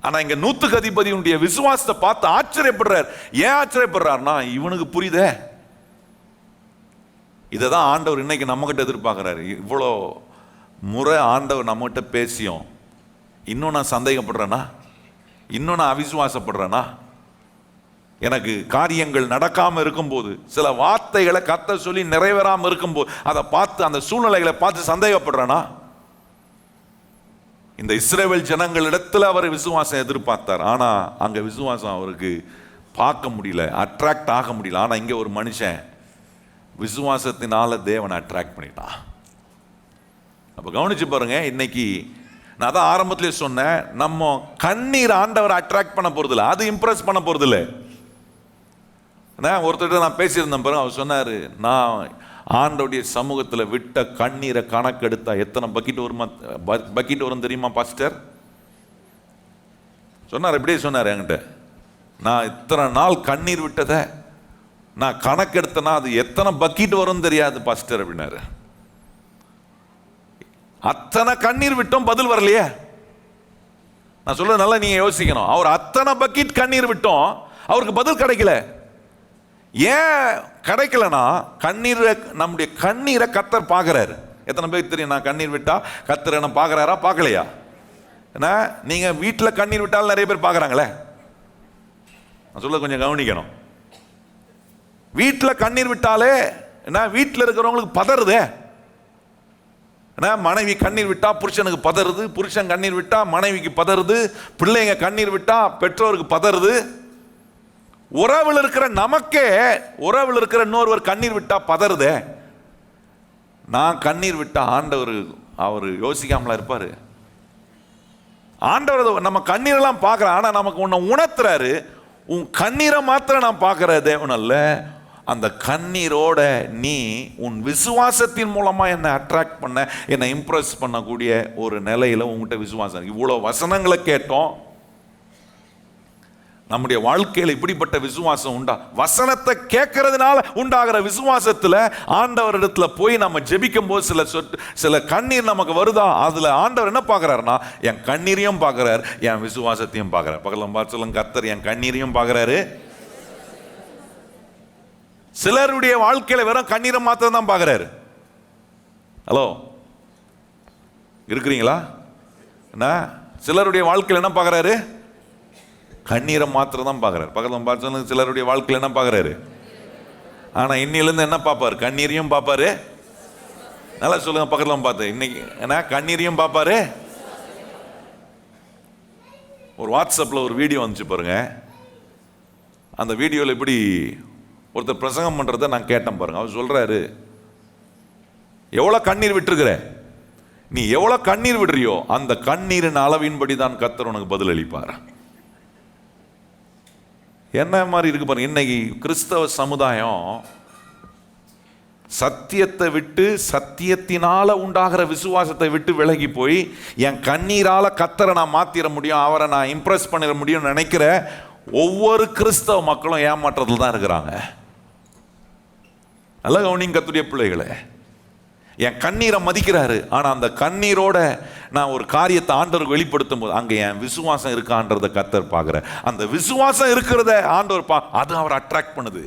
ஆனா இங்க நூத்துக்கு அதிபதியுடைய விசுவாசத்தை பார்த்து ஆச்சரியப்படுறார். ஏன் ஆச்சரியப்படுறாருன்னா, இவனுக்கு புரியுதே, இதை தான் ஆண்டவர் இன்னைக்கு நம்ம கிட்ட எதிர்பார்க்கிறாரு. இவ்வளோ முறை ஆண்டவர் நம்ம கிட்ட பேசியும் இன்னும் நான் சந்தேகப்படுறேன்னா, இன்னும் நான் அவிசுவாசப்படுறேன்னா, எனக்கு காரியங்கள் நடக்காம இருக்கும்போது, சில வார்த்தைகளை கர்த்தர் சொல்லி நிறைவேறாம இருக்கும்போது அதை பார்த்து, அந்த சூழ்நிலைகளை பார்த்து சந்தேகப்படுறேனா? இந்த இஸ்ரவேல் ஜனங்களிடத்துல அவர் விசுவாசம் எதிர்பார்த்தார். ஆனா அங்க விசுவாசம் அவருக்கு பார்க்க முடியல, அட்ராக்ட் ஆக முடியல. ஆனா இங்க ஒரு மனுஷன் விசுவாசத்தினால தேவனை அட்ராக்ட் பண்ணிட்டான். அப்போ கவனிச்சு பாருங்க, இன்னைக்கு நான் தான் ஆரம்பத்திலே சொன்னேன், நம்ம கண்ணீர் ஆண்டவரை அட்ராக்ட் பண்ண போறது இல்லை, அது இம்ப்ரெஸ் பண்ண போறது இல்லை. ஒருத்தர் நான் பேசியிருந்தேன் பாருங்க, அவர் சொன்னார், நான் ஆண்டோடைய சமூகத்தில் விட்ட கண்ணீரை கணக்கெடுத்தா எத்தனை பக்கெட் வரும் தெரியுமா பாஸ்டர் சொன்னார். எப்படியே சொன்னார் என்கிட்ட, நான் இத்தனை நாள் கண்ணீர் விட்டதை நான் கணக்கெடுத்தனா அது எத்தனை பக்கெட் வரும் தெரியாது பாஸ்டர் அப்படின்னாரு. அத்தனை கண்ணீர் விட்டோம், பதில் வரலையே. நான் சொல்ல நல்லா நீங்க யோசிக்கணும். அவர் அத்தனை பக்கெட் கண்ணீர் விட்டோம், அவருக்கு பதில் கிடைக்கல. ஏன் கிடைக்கலனா, கண்ணீரை, நம்முடைய கண்ணீரை கர்த்தர் பார்க்கிறாரு. எத்தனை பேருக்கு தெரியும், நான் கண்ணீர் விட்டா கர்த்தர் என்ன பார்க்கிறாரா பார்க்கலையா? ஏன்னா நீங்க வீட்டில் கண்ணீர் விட்டாலும் நிறைய பேர் பார்க்குறாங்களே. நான் சொல்ல கொஞ்சம் கவனிக்கணும். வீட்டில் கண்ணீர் விட்டாலே என்ன, வீட்டில் இருக்கிறவங்களுக்கு பதறுதே. ஏன்னா மனைவி கண்ணீர் விட்டா புருஷனுக்கு பதறுது, புருஷன் கண்ணீர் விட்டா மனைவிக்கு பதறுது, பிள்ளைங்க கண்ணீர் விட்டா பெற்றோருக்கு பதறுது. உறவில் இருக்கிற நமக்கே, உறவில் இருக்கிற இன்னொருவர் கண்ணீர் விட்டா பதறுதே. நான் கண்ணீர் விட்டா ஆண்டவர் அவர் யோசிக்காமலா இருப்பாரு? ஆண்டவர் நம்ம கண்ணீரெல்லாம் பார்க்குற, ஆனால் நமக்கு உன்னை உணர்த்துறாரு. உன் கண்ணீரை மாத்திரம் நான் பார்க்குற தேவன் அல்ல, அந்த கண்ணீரோட நீ உன் விசுவாசத்தின் மூலமா என்னை அட்ராக்ட் பண்ண, என்னை இம்ப்ரெஸ் பண்ணக்கூடிய ஒரு நிலையில உங்ககிட்ட விசுவாசம். இவ்வளோ வசனங்களை கேட்டோம், நம்முடைய வாழ்க்கையில் இப்படிப்பட்ட விசுவாசம் உண்டா? வசனத்தை கேட்கறதுனால உண்டாகிற விசுவாசத்தில் ஆண்டவரிடத்துல போய் நம்ம ஜெபிக்கும் போது சில கண்ணீர் நமக்கு வருதா? அதுல ஆண்டவர் என்ன பார்க்கிறாருன்னா, என் கண்ணீரையும் பார்க்கிறார், என் விசுவாசத்தையும் பார்க்கிறார். பக்கத்துல பார்த்து சொல்லுங்க, கர்த்தர் என் கண்ணீரையும் பார்க்கிறாரு. சிலருடைய வாழ்க்கையில வெறும் கண்ணீரை மாத்திரம் தான் பார்க்கிறாரு. ஹலோ, இருக்கிறீங்களா? என்ன சிலருடைய வாழ்க்கையில் என்ன பார்க்கிறாரு? கண்ணீரை மாத்திரம் தான் பார்க்கிறார். பக்கத்தில் பார்த்து சிலருடைய வாழ்க்கையில் என்ன பார்க்கிறாரு? ஆனா இன்னிலிருந்து என்ன பார்ப்பாரு? கண்ணீரையும் பார்ப்பாரு. நல்லா சொல்லுங்க, பக்கத்தில் பார்த்து, இன்னைக்கு என்ன கண்ணீரையும் பார்ப்பாரு. ஒரு வாட்ஸ்அப்ல ஒரு வீடியோ வந்துச்சு பாருங்க. அந்த வீடியோவில் இப்படி ஒருத்தர் பிரசங்கம் பண்றதை நான் கேட்டேன் பாருங்க. அவர் சொல்றாரு, எவ்வளவு கண்ணீர் விட்டுருக்கிற, நீ எவ்வளவு கண்ணீர் விடுறியோ அந்த கண்ணீரின் அளவின்படி தான் கர்த்தர் உனக்கு பதில் அளிப்பார். என்ன மாதிரி இருக்கு பாருங்க. இன்னைக்கு கிறிஸ்தவ சமுதாயம் சத்தியத்தை விட்டு, சத்தியத்தினால உண்டாகிற விசுவாசத்தை விட்டு விலகி போய், என் கண்ணீரால கர்த்தரை நான் மாத்திர முடியும், அவரை நான் இம்ப்ரெஸ் பண்ணிட முடியும் நினைக்கிற ஒவ்வொரு கிறிஸ்தவ மக்களும் ஏமாற்றத்தில் தான் இருக்கிறாங்க. நல்ல கவனிங்க கர்த்தருடைய பிள்ளைகளே, என் கண்ணீரை மதிக்கிறாரு, ஆனா அந்த கண்ணீரோட நான் ஒரு காரியத்தை ஆண்டவருக்கு வெளிப்படுத்தும் போது அங்க என் விசுவாசம் இருக்கான்றத கர்த்தர் பார்க்கிற. அந்த விசுவாசம் இருக்கிறத ஆண்டவர் அது அவர் அட்ராக்ட் பண்ணுது.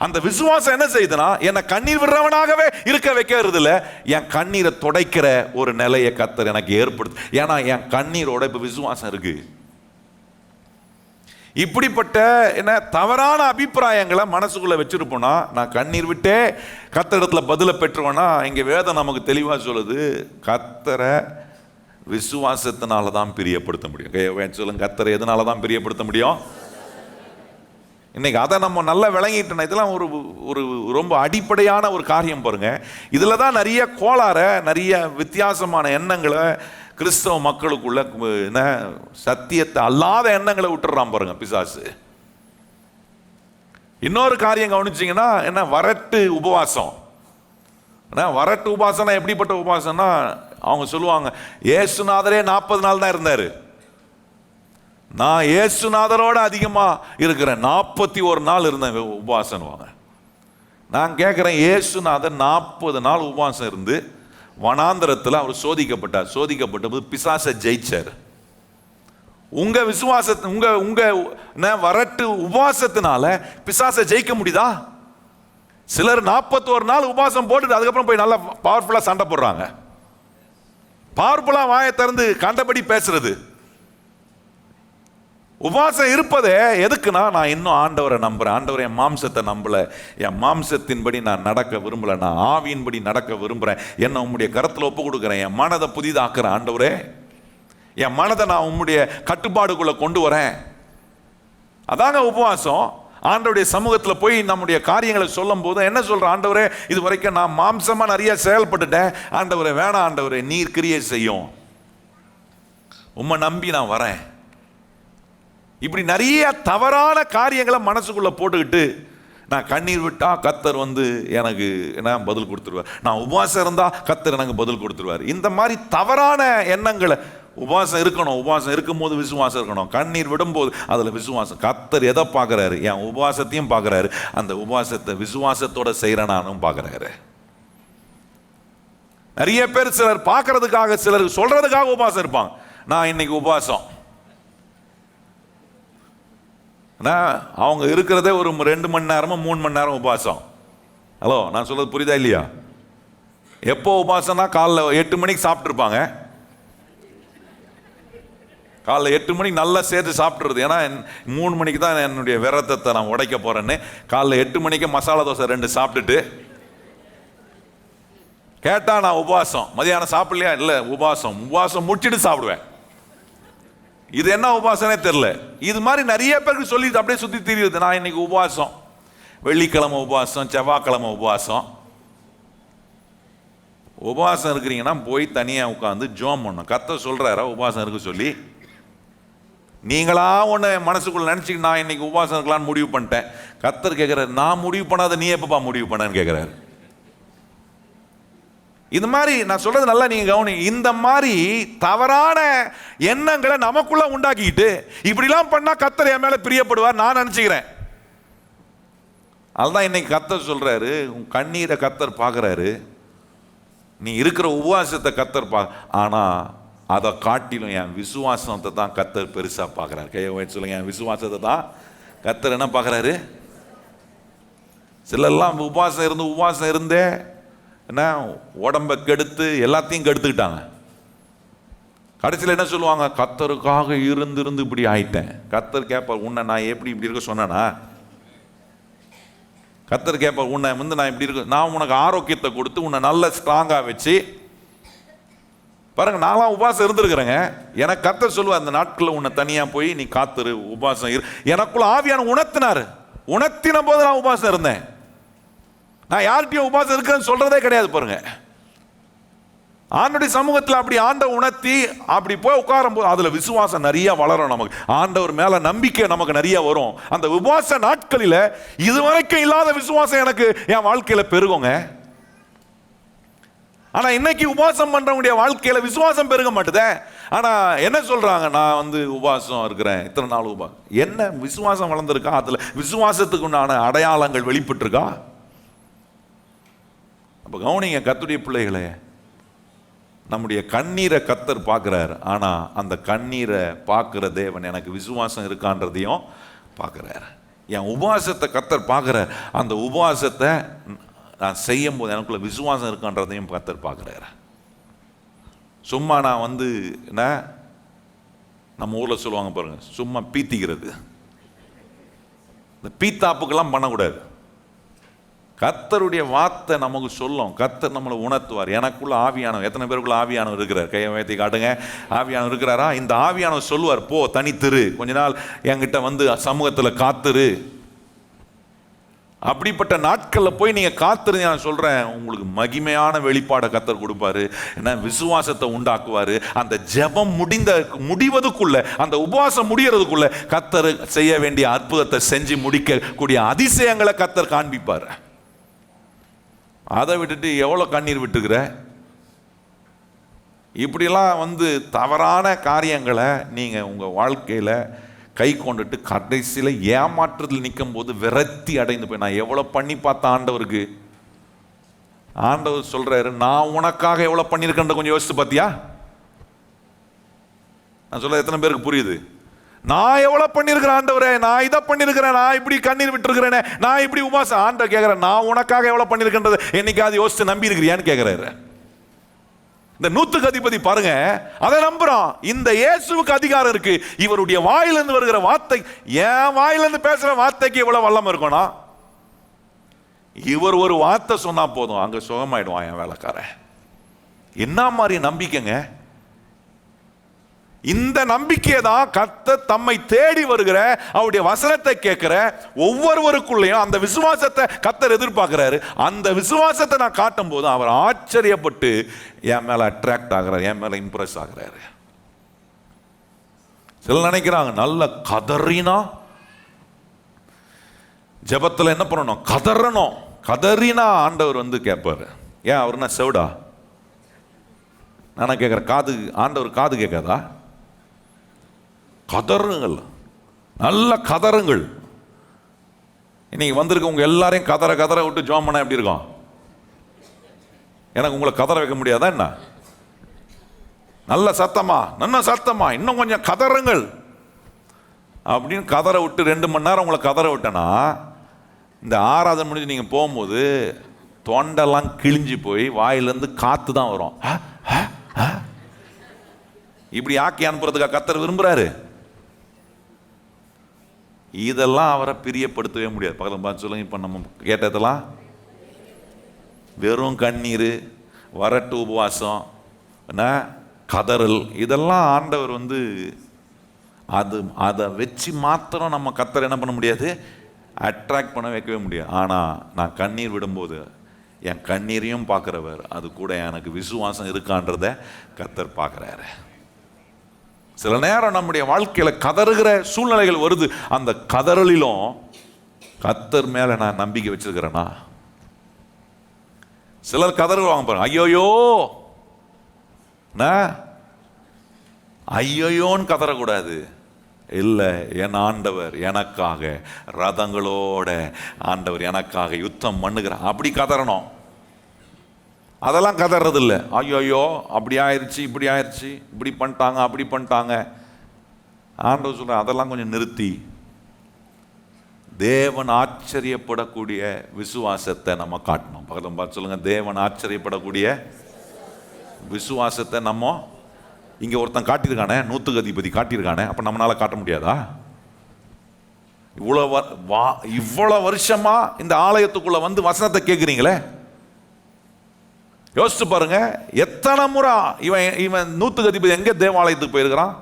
அந்த விசுவாசம் என்ன செய்யுதுன்னா, என்னை கண்ணீர் விடுறவனாகவே இருக்க வைக்கிறது இல்ல, என் கண்ணீரை துடைக்கிற ஒரு நிலையை கர்த்தர் எனக்கு ஏற்படுத்து. ஏன்னா என் கண்ணீரோட இப்ப விசுவாசம் இருக்கு. இப்படிப்பட்ட என்ன தவறான அபிப்பிராயங்களை மனசுக்குள்ள வச்சிருப்போம்னா, நான் கண்ணீர் விட்டே கர்த்தரிடத்துல பதில பெற்றுவேனா, இங்க வேதம் நமக்கு தெளிவா சொல்லுது, கர்த்தரை விசுவாசத்தினால தான் பிரியப்படுத்த முடியும். சொல்லுங்க, கர்த்தரை எதனால தான் பிரியப்படுத்த முடியும்? இன்னைக்கு அதை நம்ம நல்லா விளங்கிட்டோம். இதெல்லாம் ஒரு ஒரு ரொம்ப அடிப்படையான ஒரு காரியம் பாருங்க. இதுல தான் நிறைய கோளாற, நிறைய வித்தியாசமான எண்ணங்களை கிறிஸ்தவ மக்களுக்குள்ள, என்ன சத்தியத்தை அல்லாத எண்ணங்களை விட்டுறான் பாருங்க பிசாசு. இன்னொரு காரியம் கவனிச்சிங்கன்னா, என்ன வரட்டு உபவாசம். வரட்டு உபவாசம்னா எப்படிப்பட்ட உபவாசம்னா, அவங்க சொல்லுவாங்க, இயேசுநாதரே 40 நாள் தான் இருந்தாரு, நான் இயேசுநாதரோட அதிகமா இருக்கிறேன், 41 நாள் இருந்தேன் உபவாசம். நான் கேட்கிறேன், இயேசுநாதர் 40 நாள் உபவாசம் இருந்து வனாந்தரத்தில் அவர் சோதிக்கப்பட்டார். சோதிக்கப்பட்ட போது பிசாசை ஜெயிச்சார். உங்க விசுவாசத்தை, உங்க வரட்டு உபவாசத்தினால பிசாசை ஜெயிக்க முடியுதா? சிலர் 41 நாள் உபவாசம் போட்டுட்டு அதுக்கப்புறம் போய் நல்லா பவர்ஃபுல்லா சண்டை போடுறாங்க. பவர்ஃபுல்லா வாயை திறந்து கண்டபடி பேசுறது. உபவாசம் இருப்பதே எதுக்குன்னா, நான் இன்னும் ஆண்டவரை நம்புறேன், ஆண்டவர் என் மாம்சத்தை நம்பல, என் மாம்சத்தின்படி நான் நடக்க விரும்பல, நான் ஆவியின்படி நடக்க விரும்புறேன், என்ன உம்முடைய கரத்தில் ஒப்பு கொடுக்குறேன், என் மனதை புதிதாக்குறேன் ஆண்டவரே, என் மனதை நான் உம்முடைய கட்டுப்பாடுக்குள்ள கொண்டு வரேன். அதாங்க உபவாசம். ஆண்டவருடைய சமூகத்தில் போய் நம்முடைய காரியங்களை சொல்லும் போது என்ன சொல்ற, ஆண்டவரே இது வரைக்கும் நான் மாம்சமா நிறைய செயல்பட்டுட்டேன், ஆண்டவரே வேணாம் ஆண்டவரே, நீர் கிரியை செய்யும், உம்மை நம்பி நான் வரேன். இப்படி நிறைய தவறான காரியங்களை மனசுக்குள்ள போட்டுக்கிட்டு நான் கண்ணீர் விட்டா கர்த்தர் எனக்கு என்ன பதில் கொடுத்துருவார், நான் உபவாசம் இருந்தா கர்த்தர் எனக்கு பதில் கொடுத்துருவார். இந்த மாதிரி தவறான எண்ணங்களை, உபவாசம் இருக்கணும், உபவாசம் இருக்கும்போது விசுவாசம் இருக்கணும், கண்ணீர் விடும்போது அதில் விசுவாசம். கர்த்தர் எதை பார்க்குறாரு? என் உபவாசத்தையும் பார்க்குறாரு, அந்த உபவாசத்தை விசுவாசத்தோட செய்கிறனானும் பார்க்குறாரு. நிறைய பேர் சிலர் பார்க்கறதுக்காக, சிலர் சொல்றதுக்காக உபவாசம் இருப்பாங்க. நான் இன்னைக்கு உபவாசம், அவங்க இருக்கிறதே ஒரு 2 மணி நேரமோ 3 மணி நேரம் உபவாசம். ஹலோ, நான் சொல்றது புரியுதா இல்லையா? எப்போ உபவாசம்னா காலைல 8 மணிக்கு சாப்பிட்டுருப்பாங்க, காலைல 8 மணிக்கு நல்லா சேர்த்து சாப்பிட்றது. ஏன்னா 3 மணிக்கு தான் என்னுடைய விரதத்தை நான் உடைக்க போறேன்னு காலைல 8 மணிக்கு மசாலா தோசை 2 சாப்பிட்டுட்டு கேட்டா நான் உபவாசம், மதியானம் சாப்பிடலையா? இல்லை உபவாசம். உபவாசம் முடிச்சுட்டு சாப்பிடுவேன். இது என்ன உபவாசனே தெரியல. இது மாதிரி நிறைய பேருக்கு சொல்லி அப்படியே சுற்றி தெரியுது, நான் இன்னைக்கு உபவாசம், வெள்ளிக்கிழமை உபவாசம், செவ்வாய்க்கிழமை உபவாசம். உபவாசம் இருக்கிறீங்கன்னா போய் தனியாக உட்காந்து ஜோம் பண்ணணும். கர்த்தர் சொல்றாரா உபவாசம் இருக்கு சொல்லி? நீங்களா ஒன்று மனசுக்குள்ள நினச்சிக்கிட்டு நான் இன்னைக்கு உபவாசம் இருக்கலான்னு முடிவு பண்ணிட்டேன். கர்த்தர் கேட்குறாரு, நான் முடிவு பண்ணாத நீ எப்பப்பா முடிவு பண்ணன்னு கேட்குறாரு. இது மாதிரி நான் சொல்றது நல்லா நீங்க கவனி. இந்த மாதிரி தவறான எண்ணங்களை நமக்குள்ள உண்டாக்கிட்டு இப்படிலாம் பண்ணா கர்த்தர் என் மேல பிரியப்படுவார் நான் நினைச்சுக்கிறேன். அதுதான் இன்னைக்கு கர்த்தர் சொல்றாரு, உன் கண்ணீரை கர்த்தர் பார்க்கறாரு, நீ இருக்கிற உபவாசத்தை கர்த்தர் ஆனா அதை காட்டிலும் என் விசுவாசத்தை தான் கர்த்தர் பெருசா பார்க்கறாரு. கையை சொல்லுங்க, என் விசுவாசத்தை தான் கர்த்தர் என்ன பார்க்கறாரு. சிலர்லாம் உபவாசம் இருந்தே என்ன உடம்பை கெடுத்து எல்லாத்தையும் கெடுத்துக்கிட்டாங்க. கடைசியில் என்ன சொல்லுவாங்க, கர்த்தருக்காக இருந்து இப்படி ஆயிட்டேன். கர்த்தர் கேட்பார், உன்னை நான் எப்படி இப்படி இருக்க சொன்னேனா? கர்த்தர் கேட்பார், உன்னை நான் இப்படி இருக்க, நான் உனக்கு ஆரோக்கியத்தை கொடுத்து உன்னை நல்ல ஸ்ட்ராங்காக வச்சு பாருங்க. நான்லாம் உபவாசம் இருந்திருக்கிறேங்க. எனக்கு கர்த்தர் சொல்லுவார், அந்த நாட்களில் உன்னை தனியாக போய் நீ காத்துரு, உபவாசம் இரு. எனக்குள்ள ஆவியான உணர்த்தினார். உணர்த்தின போது நான் உபவாசம் இருந்தேன். நான் யார்கிட்டயும் உபவாசம் இருக்கிறேன்னு சொல்றதே கிடையாது. பாருங்க, ஆண்டவருடைய சமூகத்தில் அப்படி ஆண்டவர் உணர்த்தி அப்படி போய் உட்காரும் போது அதுல விசுவாசம் நிறைய வளரும். நமக்கு ஆண்டவர் மேல நம்பிக்கை நமக்கு நிறைய வரும். அந்த உபவாச நாட்களில இதுவரைக்கும் இல்லாத விசுவாசம் எனக்கு என் வாழ்க்கையில பெருகுங்க. ஆனா இன்னைக்கு உபவாசம் பண்றவங்களுடைய வாழ்க்கையில விசுவாசம் பெருக மாட்டுதே. ஆனா என்ன சொல்றாங்க, நான் உபவாசம் இருக்கிறேன், இத்தனை நாள் உபவாசம். என்ன விசுவாசம் வளர்ந்துருக்கா? அதுல விசுவாசத்துக்கு உண்டான அடையாளங்கள் வெளிப்பட்டு இருக்கா? அப்ப கவனிங்க கர்த்தருடைய பிள்ளைகளே, நம்முடைய கண்ணீரை கர்த்தர் பார்க்கிறார். ஆனா அந்த கண்ணீரை பார்க்கிற தேவன் எனக்கு விசுவாசம் இருக்கான்றதையும் பார்க்கிறார். என் உபவாசத்தை கர்த்தர் பார்க்கிறார். அந்த உபவாசத்தை நான் செய்யும் போது எனக்குள்ள விசுவாசம் இருக்கான்றதையும் கர்த்தர் பார்க்கிறார். சும்மா நான் என்ன நம்ம ஊர்ல சொல்லுவாங்க பாருங்க, சும்மா பீத்திக்கிறது, இந்த பீத்தாப்புக்கெல்லாம் பண்ணக்கூடாது. கர்த்தருடைய வார்த்தை நமக்கு சொல்லும், கர்த்தர் நம்மளை உணர்த்துவார். எனக்குள்ள ஆவியானவர், எத்தனை பேருக்குள்ள ஆவியானவர் இருக்கிறார்? கையை உயர்த்தி காட்டுங்க. ஆவியானவர் இருக்கிறாரா? இந்த ஆவியானவர் சொல்லுவார், போ தனித்திரு, கொஞ்ச நாள் என்கிட்ட சமூகத்தில் காத்துரு. அப்படிப்பட்ட நாட்களில் போய் நீங்க காத்துரு. நான் சொல்றேன், உங்களுக்கு மகிமையான வெளிப்பாடை கர்த்தர் கொடுப்பாரு. என்ன விசுவாசத்தை உண்டாக்குவாரு. அந்த ஜெபம் முடிவதுக்குள்ள, அந்த உபவாசம் முடிகிறதுக்குள்ள கர்த்தர் செய்ய வேண்டிய அற்புதத்தை செஞ்சு முடிக்கக்கூடிய அதிசயங்களை கர்த்தர் காண்பிப்பார். அதை விட்டுட்டு எவ்வளோ கண்ணீர் விட்டுக்கிற? இப்படிலாம் தவறான காரியங்களை நீங்கள் உங்கள் வாழ்க்கையில் கை கொண்டுட்டு கடைசியில் ஏமாற்றத்தில் நிற்கும் போது விரக்தி அடைந்து போய், நான் எவ்வளோ பண்ணி பார்த்த ஆண்டவருக்கு, ஆண்டவர் சொல்றாரு, நான் உனக்காக எவ்வளோ பண்ணியிருக்கேன் கொஞ்சம் யோசிச்சு பார்த்தியா? நான் சொல்ல எத்தனை பேருக்கு புரியுது? நான் எவ்வளவு பண்ணிருக்கிறேன் ஆண்டவரே, நான் இதை பண்ணிருக்கிறேன், நான் இப்படி கண்ணீர் விட்டு இருக்கிறேன், நான் இப்படி உபவாசம். ஆண்டவர் கேட்கிறேன், நான் உனக்காக எவ்வளவு பண்ணிருக்கின்றது என்னைக்காவது யோசிச்சு நம்பி இருக்கிறியான்னு கேட்கிறாரு. இந்த 100க்கு அதிபதி பாருங்க, அதை நம்புறான். இந்த இயேசுவுக்கு அதிகாரம் இருக்கு. இவருடைய வாயிலிருந்து வருகிற வார்த்தை, என் வாயிலிருந்து பேசுற வார்த்தைக்கு இவ்வளவு வல்லமை இருக்கணும்னா, இவர் ஒரு வார்த்தை சொன்னா போதும், அங்க சுகமாயிடுவான் என் வேலைக்காரன். என்ன மாதிரி நம்பிக்கைங்க! இந்த நம்பிக்கையை தான் கர்த்தர் தம்மை தேடி வருகிற அவருடைய வசனத்தை கேட்கிற ஒவ்வொருவருக்குள்ளேயும் அந்த விசுவாசத்தை கர்த்தர் எதிர்பார்க்கிறாரு. அந்த விசுவாசத்தை நான் காட்டும் போது அவர் ஆச்சரியப்பட்டு என் மேல அட்ராக்ட் ஆகிறார், என் மேல இம்ப்ரெஸ் ஆகிறாரு. சில நினைக்கிறாங்க நல்ல கதறினா ஜெபத்தில் என்ன பண்ணணும், கதறணும். கதறினா ஆண்டவர் வந்து கேட்பாரு. ஏன் அவருன்னா செவிடா? நான் கேட்குறேன், காது ஆண்டவர் காது கேட்காதா? கதறுங்கள், நல்ல கதறுங்கள். இன்னைக்கு வந்திருக்க உங்க எல்லாரையும் கதற கதற விட்டு ஜோம் பண்ண எப்படி இருக்கும்? எனக்கு உங்களை கதற வைக்க முடியாதா என்ன? நல்ல சத்தமா, நல்ல சத்தமா, இன்னும் கொஞ்சம் கதறுங்கள் அப்படின்னு கதற விட்டு 2 மணி நேரம் உங்களை கதற விட்டேன்னா, இந்த ஆராதனை முடிஞ்சு நீங்க போகும்போது தொண்டெல்லாம் கிழிஞ்சு போய் வாயிலிருந்து காத்து தான் வரும். இப்படி ஆக்கி அனுப்புறதுக்காக கர்த்தர் விரும்புறாரு. இதெல்லாம் அவரை பிரியப்படுத்தவே முடியாது. பக்கத்தில் பார்த்து சொல்லுங்க, இப்போ நம்ம கேட்டதெல்லாம் வெறும் கண்ணீர், வரட்டு உபவாசம், என்ன கதறல், இதெல்லாம் ஆண்டவர் வந்து அதை வச்சு மாத்திரம் நம்ம கர்த்தர் என்ன பண்ண முடியாது, அட்ராக்ட் பண்ண வைக்கவே முடியாது. ஆனால் நான் கண்ணீர் விடும்போது என் கண்ணீரையும் பார்க்குறவர், அது கூட எனக்கு விசுவாசம் இருக்கான்றத கர்த்தர் பார்க்குறாரு. சில நேரம் நம்முடைய வாழ்க்கையில கதறுகிற சூழ்நிலைகள் வருது. அந்த கதறலிலும் கர்த்தர் மேல நான் நம்பிக்கை வச்சிருக்கிறேனா? சிலர் கதறுவாங்க பாருங்க, ஐயோயோ ஐயோயோன்னு கதறக்கூடாது. இல்லை, என் ஆண்டவர் எனக்காக ரதங்களோட ஆண்டவர் எனக்காக யுத்தம் பண்ணுகிறார், அப்படி கதறணும். அதெல்லாம் கதறது இல்லை. ஐயோயோ அப்படி ஆயிடுச்சு, இப்படி ஆயிடுச்சு, இப்படி பண்ணிட்டாங்க, அப்படி பண்ணிட்டாங்க. ஆண்டவர் சொல்ற அதெல்லாம் கொஞ்சம் நிறுத்தி தேவன் ஆச்சரியப்படக்கூடிய விசுவாசத்தை நம்ம காட்டணும். பக்கத்துல பார்த்து சொல்லுங்க, தேவன் ஆச்சரியப்படக்கூடிய விசுவாசத்தை நம்ம இங்க ஒருத்தன் காட்டியிருக்கானே, 100க்கு அதிபதி காட்டியிருக்கானே, அப்ப நம்மளால காட்ட முடியாதா? இவ்வளவு வருஷமா இந்த ஆலயத்துக்குள்ள வந்து வசனத்தை கேட்குறீங்களே, யோசிச்சு பாருங்க. எத்தனை முறை இவன் 100க்கு அதிபதி எங்க தேவாலயத்துக்கு போயிருக்கிறான்,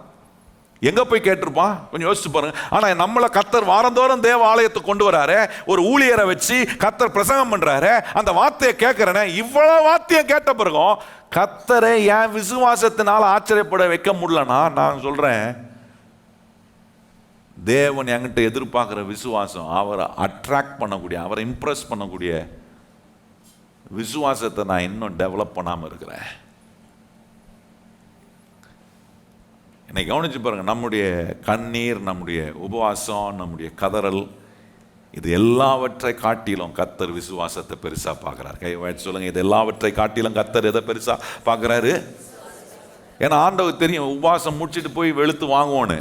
எங்க போய் கேட்டிருப்பான்? கொஞ்சம் யோசிச்சு பாருங்க. ஆனா நம்மளை கர்த்தர் வாரந்தோறும் தேவாலயத்துக்கு கொண்டு வராரு, ஒரு ஊழியரை வச்சு கர்த்தர் பிரசங்கம் பண்றாரு, அந்த வார்த்தையை கேட்கிறேனே. இவ்வளவு வார்த்தையை கேட்ட பிறகும் கர்த்தரை என் விசுவாசத்தினால ஆச்சரியப்பட வைக்க முடியலன்னா, நான் சொல்றேன், தேவன் என்கிட்ட எதிர்பார்க்கிற விசுவாசம், அவரை அட்ராக்ட் பண்ணக்கூடிய, அவரை இம்ப்ரெஸ் பண்ணக்கூடிய விசுவாசத்தை நான் இன்னும் டெவலப் பண்ணாமல் இருக்கிறேன். இன்னைக்கு கவனிச்சு பாருங்க, நம்முடைய கண்ணீர், நம்முடைய உபவாசம், நம்முடைய கதறல், இது எல்லாவற்றை காட்டிலும் கர்த்தர் விசுவாசத்தை பெருசா பார்க்கிறார். கை வாய்ச்சி சொல்லுங்க, இது எல்லாவற்றை காட்டிலும் கர்த்தர் எதை பெருசா பார்க்கிறாரு? ஏன்னா ஆண்டவர் தெரியும், உபவாசம் முடிச்சுட்டு போய் வெளுத்து வாங்குவோன்னு.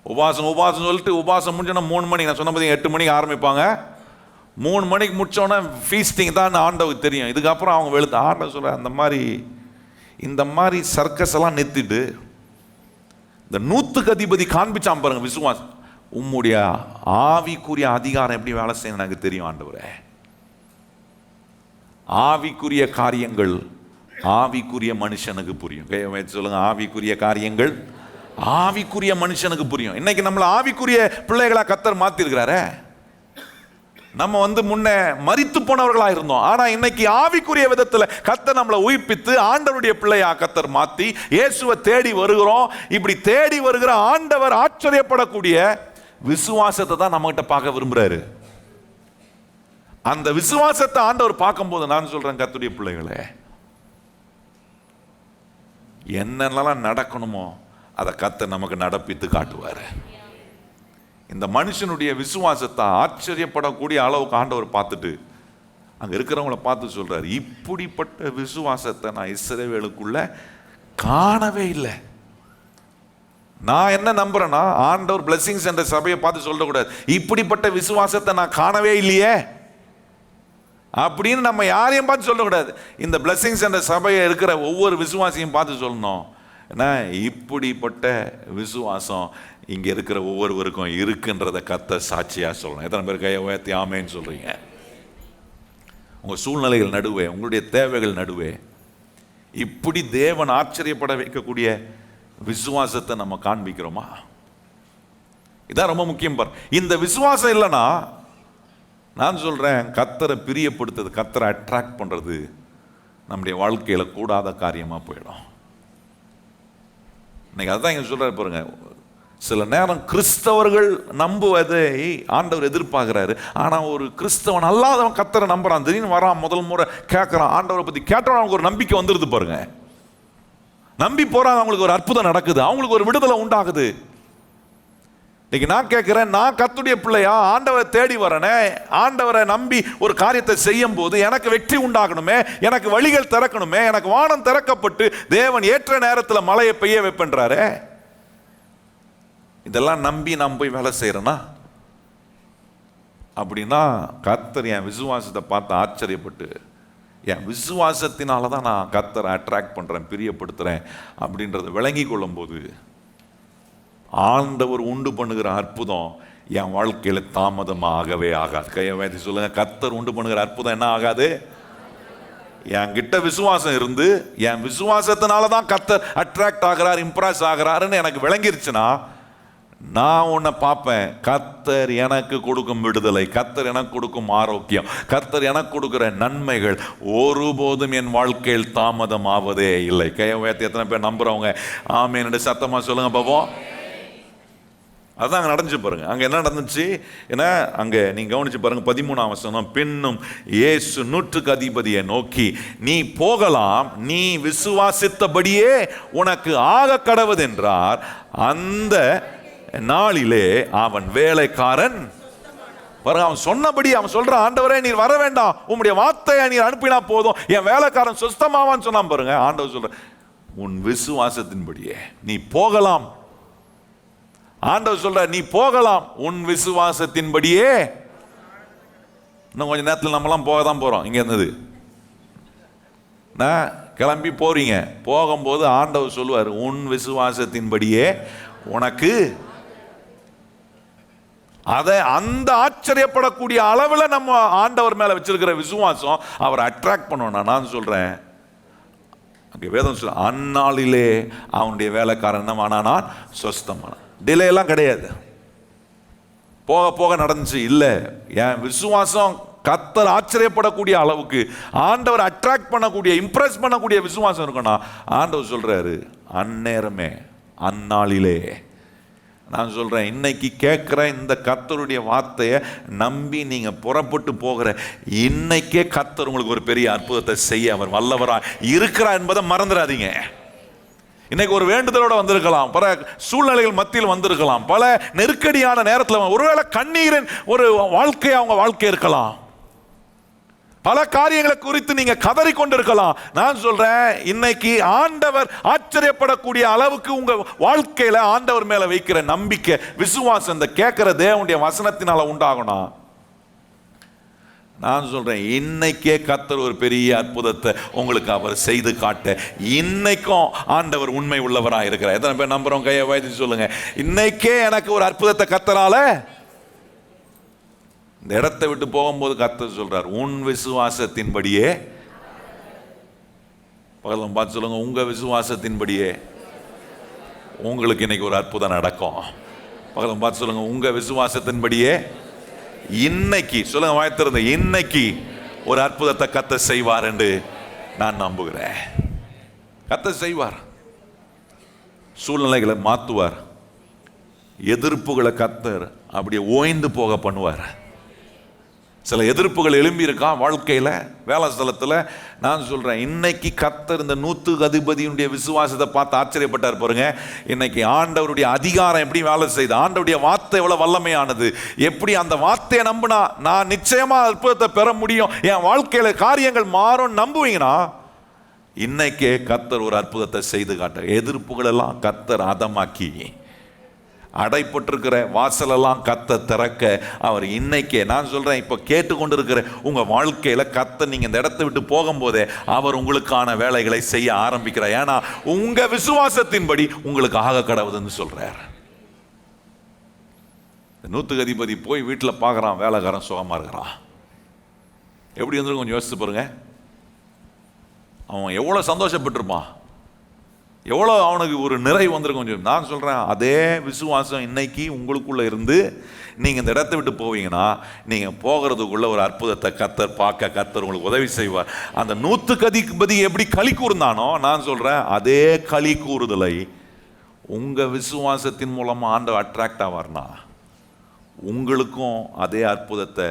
உபவாசம் சொல்லிட்டு உபவாசம் முடிஞ்சோன்னா 3 மணி, நான் சொன்ன போது 8 மணிக்கு ஆரம்பிப்பாங்க, 3 மணிக்கு முடிச்சோன்னா ஃபீஸ்டிங் தான் ஆண்டவுக்கு தெரியும். இதுக்கப்புறம் அவங்க வெளுத்து. ஆண்டவர் சொல்ற இந்த மாதிரி சர்க்கஸ் எல்லாம் நிறுத்திட்டு இந்த 100க்கு அதிபதி காண்பிச்சான் பாருங்க விசுவாசம். உம்முடைய ஆவிக்குரிய அதிகாரம் எப்படி வேலை செய்யணும் எனக்கு தெரியும் ஆண்டவரே. ஆவிக்குரிய காரியங்கள் ஆவிக்குரிய மனுஷனுக்கு புரியும். சொல்லுங்க, ஆவிக்குரிய காரியங்கள் ஆவிக்குரிய மனுஷனுக்கு புரியும். இன்னைக்கு நம்மள ஆவிக்குரிய பிள்ளைகளா கர்த்தர் மாத்திருக்கிறாரே. நம்ம முன்ன மரித்து போனவர்களா இருந்தோம், ஆனா இன்னைக்கு ஆவிக்குரிய விதத்துல கர்த்தர் நம்மளை உயிர்ப்பித்து ஆண்டவருடைய பிள்ளையா கர்த்தர் மாத்தி இயேசுவை தேடி வருகிறோம். இப்படி தேடி வருகிற ஆண்டவர் ஆச்சரியப்படக்கூடிய விசுவாசத்தை தான் நம்ம கிட்ட பார்க்க விரும்புறாரு. அந்த விசுவாசத்தை ஆண்டவர் பார்க்கும்போது நான் சொல்றேன், கர்த்தருடைய பிள்ளைகளே, என்னென்னலாம் நடக்கணுமோ அதை கர்த்தர் நமக்கு நடப்பித்து காட்டுவாரு. இந்த மனுஷனுடைய விசுவாசத்தை ஆச்சரியப்படக்கூடிய அளவுக்கு ஆண்டவர் பார்த்துட்டு அங்க இருக்கிறவங்களை பார்த்து சொல்றாரு, இப்படிப்பட்ட விசுவாசத்தை நான் இஸ்ரவேலுக்குள்ள காணவே இல்லை. நான் என்ன நம்புறேன்னா, ஆண்டவர் பிளெஸிங்ஸ் என்ற சபையை பார்த்து சொல்லக்கூடாது, இப்படிப்பட்ட விசுவாசத்தை நான் காணவே இல்லையே அப்படின்னு நம்ம யாரையும் பார்த்து சொல்லக்கூடாது. இந்த பிளெஸிங்ஸ் என்ற சபையை இருக்கிற ஒவ்வொரு விசுவாசியும் பார்த்து சொல்லணும், ஏன்னா இப்படிப்பட்ட விசுவாசம் இங்க இருக்கிற ஒவ்வொருவருக்கும் இருக்குன்றத கர்த்தர் சாட்சியா சொல்லணும். எத்தனை பேர் கையை உயர்த்தி ஆமேன்னு சொல்றீங்க? உங்க சூழ்நிலைகள் நடுவே, உங்களுடைய தேவைகள் நடுவே இப்படி தேவன் ஆச்சரியப்பட வைக்கக்கூடிய விசுவாசத்தை நம்ம காண்பிக்கிறோமா? இதான் ரொம்ப முக்கியம். பார், இந்த விசுவாசம் இல்லைன்னா நான் சொல்றேன், கர்த்தரை பிரியப்படுத்துறது, கர்த்தரை அட்ராக்ட் பண்றது நம்முடைய வாழ்க்கையில கூடாத காரியமா போயிடும். இன்னைக்கு அதுதான் இங்க சொல்றாரு பாருங்க. சில நேரம் கிறிஸ்தவர்கள் நம்புவதை ஆண்டவர் எதிர்பார்க்கிறாரு. ஆனா ஒரு கிறிஸ்தவன் அல்லாதவன் கர்த்தரை நம்புறான். திடீர்னு வரான், முதல் முறை கேட்கறான், ஆண்டவரை பத்தி கேட்டவன் அவங்களுக்கு ஒரு நம்பிக்கை வந்துருது பாருங்க. நம்பி போறாங்க, அவங்களுக்கு ஒரு அற்புதம் நடக்குது, அவங்களுக்கு ஒரு விடுதலை உண்டாகுது. இன்னைக்கு நான் கேட்கிறேன், நான் கர்த்தருடைய பிள்ளையா, ஆண்டவரை தேடி வரனே, ஆண்டவரை நம்பி ஒரு காரியத்தை செய்யும் போது எனக்கு வெற்றி உண்டாகணுமே, எனக்கு வழிகள் திறக்கணுமே, எனக்கு வானம் திறக்கப்பட்டு தேவன் ஏற்ற நேரத்தில் மழையை பெய்ய வைப்பேன்றாரே. இதெல்லாம் நம்பி நான் போய் வேலை செய்யறேன்னா, அப்படின்னா கர்த்தர் என் விசுவாசத்தை பார்த்து ஆச்சரியப்பட்டு, என் விசுவாசத்தினால தான் நான் கர்த்தரை அட்ராக்ட் பண்றேன், பிரியப்படுத்துறேன் அப்படின்றத விளங்கி கொள்ளும் போது ஆண்டவர் உண்டு பண்ணுகிற அற்புதம் என் வாழ்க்கையில தாமதமாகவே ஆகாது. கையை வைத்து சொல்லுங்க, கர்த்தர் உண்டு பண்ணுகிற அற்புதம் என்ன ஆகாது? என்கிட்ட விசுவாசம் இருந்து என் விசுவாசத்தினால தான் கர்த்தர் அட்ராக்ட் ஆகிறார், இம்ப்ரெஸ் ஆகிறாருன்னு எனக்கு விளங்கிருச்சுன்னா, நான் உன்னை பார்ப்பேன். கர்த்தர் எனக்கு கொடுக்கும் விடுதலை, கர்த்தர் எனக்கு கொடுக்கும் ஆரோக்கியம், கர்த்தர் எனக்கு கொடுக்கிற நன்மைகள் ஒருபோதும் என் வாழ்க்கையில் தாமதம் ஆவதே இல்லை. கையை வைத்து எத்தனை பேர் நம்புறவங்க ஆமென் சத்தமா சொல்லுங்க பாப்போம். அதுதான் அங்கே நடந்துச்சு பாருங்க. அங்கே என்ன நடந்துச்சு? ஏன்னா அங்கே நீங்கள் கவனிச்சு பாருங்க, 13ஆம் வசனம். பின்னும் இயேசு நூற்றுக்கு அதிபதியை நோக்கி, நீ போகலாம், நீ விசுவாசித்தபடியே உனக்கு ஆக கடவது என்றார். அந்த நாளிலே அவன் வேலைக்காரன் பாருங்க, அவன் சொன்னபடி அவன் சொல்றான், ஆண்டவரே நீர் வர வேண்டாம், உம்முடைய வார்த்தையை நீர் அனுப்பினா போதும், என் வேலைக்காரன் சுஸ்தமாவான்னு சொன்னான் பாருங்க. ஆண்டவர் சொல்ற, உன் விசுவாசத்தின்படியே நீ போகலாம். ஆண்டவர் சொல்ற, நீ போகலாம், உன் விசுவாசத்தின்படியே. இன்னும் கொஞ்ச நேரத்தில் நம்மலாம் போக தான் போறோம். இங்க இருந்தது நான் கிளம்பி போறீங்க, போகும்போது ஆண்டவர் சொல்லுவார், உன் விசுவாசத்தின்படியே உனக்கு. அதை அந்த ஆச்சரியப்படக்கூடிய அளவில் நம்ம ஆண்டவர் மேல வச்சிருக்கிற விசுவாசம் அவரை அட்ராக்ட் பண்ணணும். நான் சொல்றேன், அங்கே வேதம் சொல்ல, அந்நாளிலே அவனுடைய வேலைக்காரன் என்னவானான்? சொஸ்தமானான். டிலே எல்லாம் கிடையாது, போக போக நடந்துச்சு. இல்லை, என் விசுவாசம் கர்த்தர் ஆச்சரியப்படக்கூடிய அளவுக்கு ஆண்டவர் அட்ராக்ட் பண்ணக்கூடிய, இம்ப்ரெஸ் பண்ணக்கூடிய விசுவாசம் இருக்கணும். ஆண்டவர் சொல்றாரு, அந்நேரமே, அந்நாளிலே. நான் சொல்றேன், இன்னைக்கு கேட்கிற இந்த கர்த்தருடைய வார்த்தையை நம்பி நீங்க புறப்பட்டு போகிற இன்னைக்கே கர்த்தர் உங்களுக்கு ஒரு பெரிய அற்புதத்தை செய்ய அவர் வல்லவரா இருக்கிறார் என்பதை மறந்துடாதீங்க. இன்னைக்கு ஒரு வேண்டுதலோட வந்திருக்கலாம், பல சூழ்நிலைகள் மத்தியில் வந்திருக்கலாம், பல நெருக்கடியான நேரத்தில், ஒருவேளை கண்ணீரின் ஒரு வாழ்க்கை அவங்க வாழ்க்கை இருக்கலாம், பல காரியங்களை குறித்து நீங்க கதறி கொண்டிருக்கலாம். நான் சொல்றேன், இன்னைக்கு ஆண்டவர் ஆச்சரியப்படக்கூடிய அளவுக்கு உங்க வாழ்க்கையில ஆண்டவர் மேல வைக்கிற நம்பிக்கை, விசுவாசம் இந்த கேட்கிற தேவனுடைய வசனத்தினால உண்டாகணும். நான் சொல்றேன், இன்னைக்கே கர்த்தர் ஒரு பெரிய அற்புதத்தை உங்களுக்கு அவர் செய்து காட்ட இன்னைக்கும் ஆண்டவர் உண்மை உள்ளவராக இருக்கிறார். எத்தனை பேர் நம்புறோம்? கையை வைத்து சொல்லுங்க, இன்னைக்கே எனக்கு ஒரு அற்புதத்தை கர்த்தரால. இந்த இடத்தை விட்டு போகும்போது கர்த்தர் சொல்றார், உன் விசுவாசத்தின்படியே. பகலும் பார்த்து சொல்லுங்க, உங்க விசுவாசத்தின்படியே உங்களுக்கு இன்னைக்கு ஒரு அற்புதம் நடக்கும். பகலும் பார்த்து சொல்லுங்க, உங்க விசுவாசத்தின்படியே இன்னைக்கு, சொல்லுங்க வாய்த்திருந்த, இன்னைக்கு ஒரு அற்புதத்தை கர்த்தர் செய்வார் என்று நான் நம்புகிறேன். கர்த்தர் செய்வார், சூழ்நிலைகளை மாற்றுவார், எதிர்ப்புகளை கர்த்தர் அப்படியே ஓய்ந்து போக பண்ணுவார். சில எதிர்ப்புகள் எழும்பி இருக்கா வாழ்க்கையில், வேலை ஸ்தலத்தில். நான் சொல்கிறேன், இன்னைக்கு கர்த்தர் இந்த நூற்றுக்கு அதிபதியுடைய விசுவாசத்தை பார்த்து ஆச்சரியப்பட்டார் பாருங்க. இன்னைக்கு ஆண்டவருடைய அதிகாரம் எப்படி வேலை செய்யுது, ஆண்டவருடைய வார்த்தை எவ்வளோ வல்லமையானது, எப்படி அந்த வார்த்தையை நம்பினா நான் நிச்சயமாக அற்புதத்தை பெற முடியும், என் வாழ்க்கையில் காரியங்கள் மாறும் நம்புவீங்கன்னா, இன்னைக்கே கர்த்தர் ஒரு அற்புதத்தை செய்து காட்ட. எதிர்ப்புகள் எல்லாம் கர்த்தர் அதமாக்கி, அடைப்பட்டிருக்கிற வாசலெல்லாம் கர்த்தர் திறக்க அவர் இன்னைக்கே. நான் சொல்றேன், இப்ப கேட்டுக்கொண்டிருக்கிற உங்க வாழ்க்கையில கர்த்தர் நீங்க இந்த இடத்தை விட்டு போகும்போதே அவர் உங்களுக்கான வேலைகளை செய்ய ஆரம்பிக்கிறார். ஏன்னா உங்க விசுவாசத்தின்படி உங்களுக்கு ஆக கடவுதுன்னு சொல்றார். நூற்றுக்கு அதிபதி போய் வீட்டில் பார்க்குறான், வேலைக்காரன் சுகமா இருக்கிறான். எப்படி வந்து கொஞ்சம் யோசிச்சு பாருங்க. அவன் எவ்வளோ சந்தோஷப்பட்டிருப்பான், எவ்வளோ அவனுக்கு ஒரு நிறைவு வந்திருக்கும். நான் சொல்கிறேன், அதே விசுவாசம் இன்னைக்கு உங்களுக்குள்ளே இருந்து நீங்கள் இந்த இடத்த விட்டு போவீங்கன்னா, நீங்கள் போகிறதுக்குள்ள ஒரு அற்புதத்தை கர்த்தர் உங்களுக்கு உதவி செய்வார். அந்த 100 எப்படி களி கூர்ந்தானோ, நான் சொல்கிறேன், அதே களி கூறுதலை உங்கள் விசுவாசத்தின் மூலமாக ஆண்டவர் அட்ராக்ட் ஆவார்னா, உங்களுக்கும் அதே அற்புதத்தை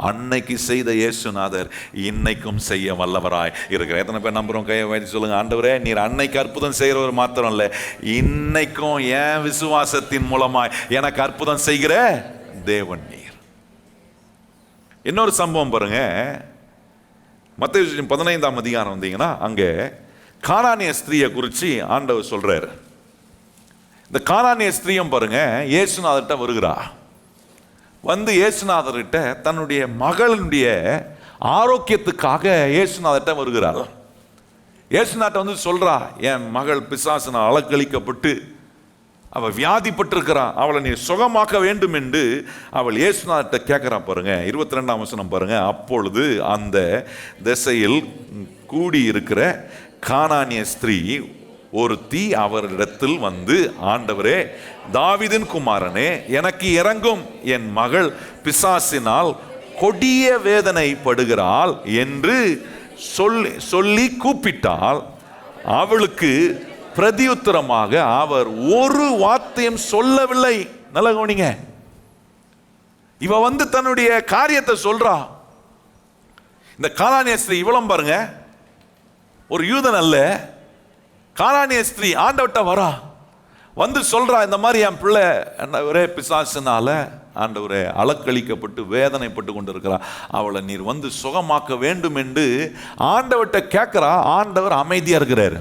அன்னைக்கு செய்த இயேசுநாதர் இன்னைக்கும் செய்ய வல்லவராய் இருக்கிறார். எத்தனை பேர் நம்புறோம்? கையை வைத்து சொல்லுங்க, ஆண்டவரே நீர் அன்னைக்கு அற்புதம் செய்கிறவர் மாத்திரம் இல்லை, இன்னைக்கும் என் விசுவாசத்தின் மூலமாய் எனக்கு அற்புதம் செய்கிற தேவன் நீர். இன்னொரு சம்பவம் பாருங்க, மத்தேயு 15ஆம் அதிகாரம் வந்தீங்கன்னா, அங்கே கானானிய ஸ்திரீயை குறித்து ஆண்டவர் சொல்றாரு. இந்த கானானிய ஸ்திரீயும் பாருங்க, இயேசுநாதர்கிட்ட வருகிறா. வந்து இயேசுநாதர்கிட்ட தன்னுடைய மகளுடைய ஆரோக்கியத்துக்காக இயேசுநாதர்கிட்ட வருகிறார். இயேசுநாதர்கிட்ட வந்து சொல்றா, என் மகள் பிசாசினால் அலக்களிக்கப்பட்டு அவள் வியாதிப்பட்டிருக்கிறான், அவளை நீ சுகமாக்க வேண்டும் என்று அவள் இயேசுநாதர்கிட்ட கேட்கிறா. பாருங்க 22ஆம் வசனம் பாருங்க. அப்பொழுது அந்த திசையில் கூடியிருக்கிற கானானிய ஸ்திரீ ஒருத்தி அவரிடத்தில் வந்து, ஆண்டவரே தாவீதின் குமாரனே எனக்கு இரங்கும், என் மகள் பிசாசினால் கொடிய வேதனைப்படுகிறாள் என்று சொல்லி கூப்பிட்டால், அவளுக்கு பிரதியுத்தரமாக அவர் ஒரு வார்த்தையும் சொல்லவில்லை. நல்ல கவனிங்க, இவ வந்து தன்னுடைய காரியத்தை சொல்றா. இந்த கானானிய ஸ்திரீ இவளும் பாருங்க ஒரு யூதன் அல்ல, கானானிய ஸ்திரீ ஆண்டவர்கிட்ட வரா, வந்து சொல்றா, இந்த மாதிரி என் பிள்ளை ஒரே பிசாசினால ஆண்டவரே அலக்களிக்கப்பட்டு வேதனைப்பட்டு கொண்டு இருக்கிறா, அவளை நீர் வந்து சுகமாக்க வேண்டும் என்று ஆண்டவர்கிட்ட கேட்கிறா. ஆண்டவர் அமைதியா இருக்கிறாரு.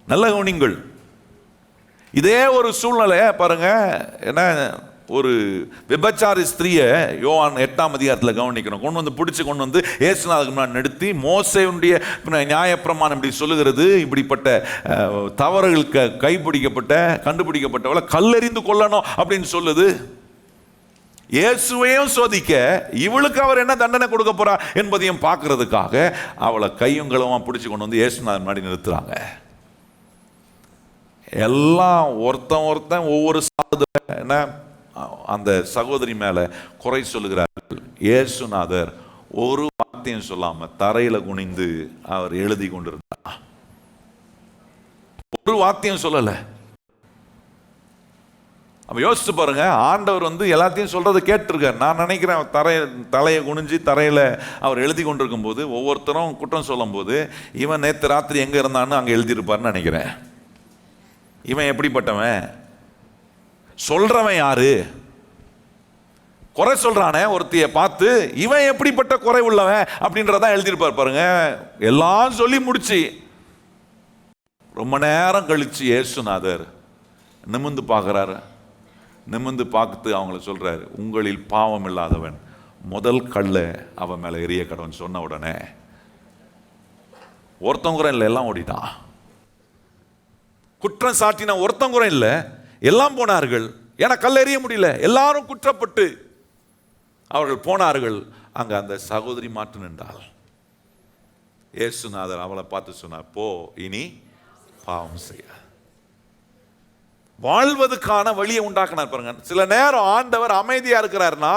நல்ல கவனிங்கள், இதே ஒரு சூழ்நிலை பாருங்க. என்ன, ஒரு விபச்சாரி ஸ்திரீயை யோவான் 8ஆம் அதிகாரத்தில் கவனிக்கணும். கொண்டு வந்து இயேசுநாதருக்கு முன்னாடி நிறுத்தி, மோசேயுடைய நியாயப்பிரமாணம் இப்படி சொல்லுகிறது, இப்படிப்பட்ட தவறுகளுக்கு கண்டுபிடிக்கப்பட்டவளை கல்லெறிந்து கொல்லணும் அப்படின்னு சொல்லுது. இயேசுவையும் சோதிக்க இவளுக்கு அவர் என்ன தண்டனை கொடுக்க போறா என்பதையும் பார்க்கறதுக்காக அவளை கையும் களவுமா பிடிச்சு கொண்டு வந்து இயேசுநாதர் முன்னாடி நிறுத்துறாங்க. எல்லாம் ஒருத்தன் ஒவ்வொரு என்ன அந்த சகோதரி மேல குறை சொல்லுகிறார்கள். இயேசுநாதர் ஒரு வார்த்தையும் சொல்லாம தரையில குனிந்து அவர் எழுதி கொண்டிருந்தார். ஒரு வார்த்தையும் சொல்லல. அப்ப யோசிச்சு பாருங்க, ஆண்டவர் வந்து எல்லாத்தையும் சொல்றதை கேட்டிருக்கார். நான் நினைக்கிறேன் தலையை குனிஞ்சு தரையில அவர் எழுதி கொண்டிருக்கும் போது ஒவ்வொருத்தரும் குற்றம் சொல்லும் போது, இவன் நேற்று ராத்திரி எங்க இருந்தான்னு அங்க எழுதியிருப்பார்னு நினைக்கிறேன். இவன் எப்படிப்பட்டவன், சொல்றவன் யாரு, குறை சொல்றானே ஒருத்திய பார்த்து இவன் எப்படிப்பட்ட குறை உள்ளவன் அப்படின்றதான் எழுதியிருப்பார் பாருங்க. எல்லாம் சொல்லி முடிச்சு ரொம்ப நேரம் கழிச்சு இயேசுநாதர் நிமிர்ந்து பார்க்கிறாரு. நிமிர்ந்து பார்த்து அவங்கள சொல்றாரு, உங்களில் பாவம் இல்லாதவன் முதல் கல்ல அவன் மேல எரிய கடவன் சொன்ன உடனே ஒருத்தங்குறை இல்லை, எல்லாம் ஓடிட்டான். குற்றம் சாட்டின ஒருத்தங்குறை இல்லை, எல்லாம் போனார்கள். ஏன்னா கல் எறிய முடியல, எல்லாரும் குற்றப்பட்டு அவர்கள் போனார்கள். அங்க அந்த சகோதரி மாட்டு நின்றாள். இயேசுநாதர் அவளை பார்த்து சொன்னார், போ, இனி பாவம் செய்ய. வாழ்வதற்கான வழியை உண்டாக்கினார் பாருங்க. சில நேரம் ஆண்டவர் அமைதியா இருக்கிறார்னா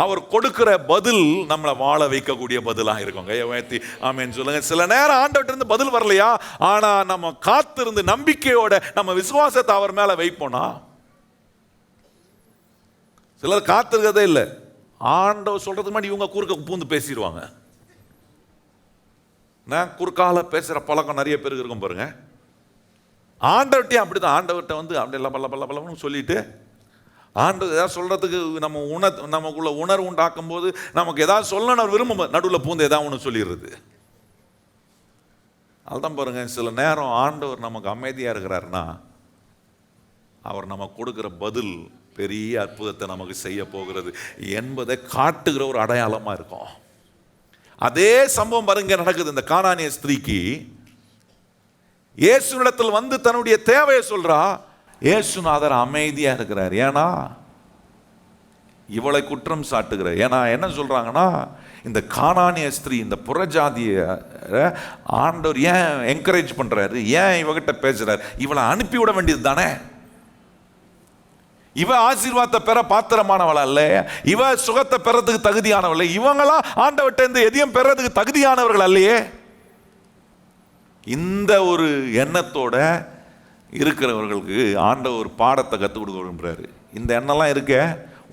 அவர் கொடுக்கிற பதில் நம்மளை வாழ வைக்கக்கூடிய பதிலாக இருக்கும். கையை உயர்த்தி ஆமென் சொல்லுங்க. சில நேரம் ஆண்டவர்கிட்ட இருந்து பதில் வரலையா, ஆனா நம்ம காத்திருந்து நம்பிக்கையோட நம்ம விசுவாசத்தை அவர் மேல வைப்போனா. சிலர் காத்திருக்கதே இல்லை, ஆண்டவர் சொல்றதுக்கு முன்னாடி இவங்க குறுக்க பூந்து பேசிடுவாங்க. நான் குறுக்கால பேசுற பழக்கம் நிறைய பேருக்கு இருக்கும் பாருங்க. ஆண்டவர்கிட்டையும் அப்படிதான். ஆண்டவர்கிட்ட வந்து அப்படி எல்லாம் பல்ல சொல்லிட்டு ஆண்டவர் ஏதாவது சொல்றதுக்கு நமக்குள்ள உணர்வு உண்டாக்கும் போது நமக்கு ஏதாவது சொல்லணும் விரும்ப நடுவில் பூந்து ஏதாவது ஒன்று சொல்லிடுறது. அதுதான் பாருங்க, சில நேரம் ஆண்டவர் நமக்கு அமைதியா இருக்கிறாருன்னா அவர் நமக்கு கொடுக்கிற பதில் பெரிய அற்புதத்தை நமக்கு செய்ய போகிறது என்பதை காட்டுகிற ஒரு அடையாளமா இருக்கும். அதே சம்பவம் பாருங்க நடக்குது. இந்த கானானிய ஸ்திரீக்கு இயேசுவிடத்தில் வந்து தன்னுடைய தேவையை சொல்றா. இயேசுநாதர் அமைதியா இருக்கிறார். ஏன்னா இவளை குற்றம் சாட்டுகிற. ஏன்னா என்ன சொல்றாங்கன்னா, இந்த கானானிய ஸ்திரீ, இந்த புறஜாதிய ஆண்டவர் ஏன் என்கரேஜ் பண்றாரு, ஏன் இவகிட்ட பேசுறாரு? இவளை அனுப்பிவிட வேண்டியது தானே. இவ ஆசீர்வாதத்தை பெற பாத்திரமானவள அல்ல, இவ சுகத்தை பெறதுக்கு தகுதியானவள், இவங்களா ஆண்டவர்கிட்ட இருந்து எதையும் பெறதுக்கு தகுதியானவர்கள் அல்லையே. இந்த ஒரு எண்ணத்தோட இருக்கிறவர்களுக்கு ஆண்டவர் ஒரு பாடத்தை கற்றுக் கொடுக்க விரும்புறாரு. இந்த எண்ணம்லாம் இருக்க,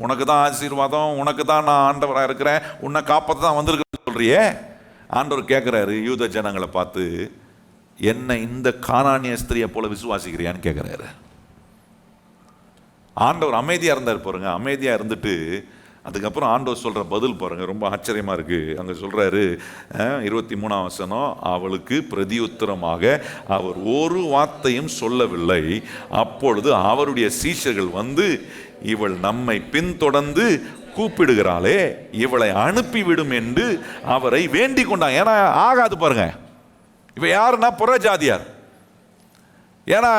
உனக்கு தான் ஆசீர்வாதம், உனக்கு தான் நான் ஆண்டவராக இருக்கிறேன், உன்னை காப்பாற்ற தான் வந்திருக்க சொல்றியே. ஆண்டவர் கேட்குறாரு யூத ஜனங்களை பார்த்து, என்ன இந்த கானானிய ஸ்திரியை போல விசுவாசிக்கிறியான்னு கேட்குறாரு. ஆண்டவர் அமைதியாக இருந்தார் பாருங்க. அமைதியாக இருந்துட்டு அதுக்கப்புறம் ஆண்டவர் சொல்கிற பதில் பாருங்கள், ரொம்ப ஆச்சரியமாக இருக்குது. அங்கே சொல்கிறாரு 23ஆம் வசனம், அவளுக்கு பிரதியுத்தரமாக அவர் ஒரு வார்த்தையும் சொல்லவில்லை. அப்பொழுது அவருடைய சீஷர்கள் வந்து, இவள் நம்மை பின்தொடர்ந்து கூப்பிடுகிறாளே, இவளை அனுப்பிவிடும் என்று அவரை வேண்டிக் கொண்டாங்க. ஏன்னா ஆகாது பாருங்க, இவ யாருன்னா புறஜாதியார். ஏன்னா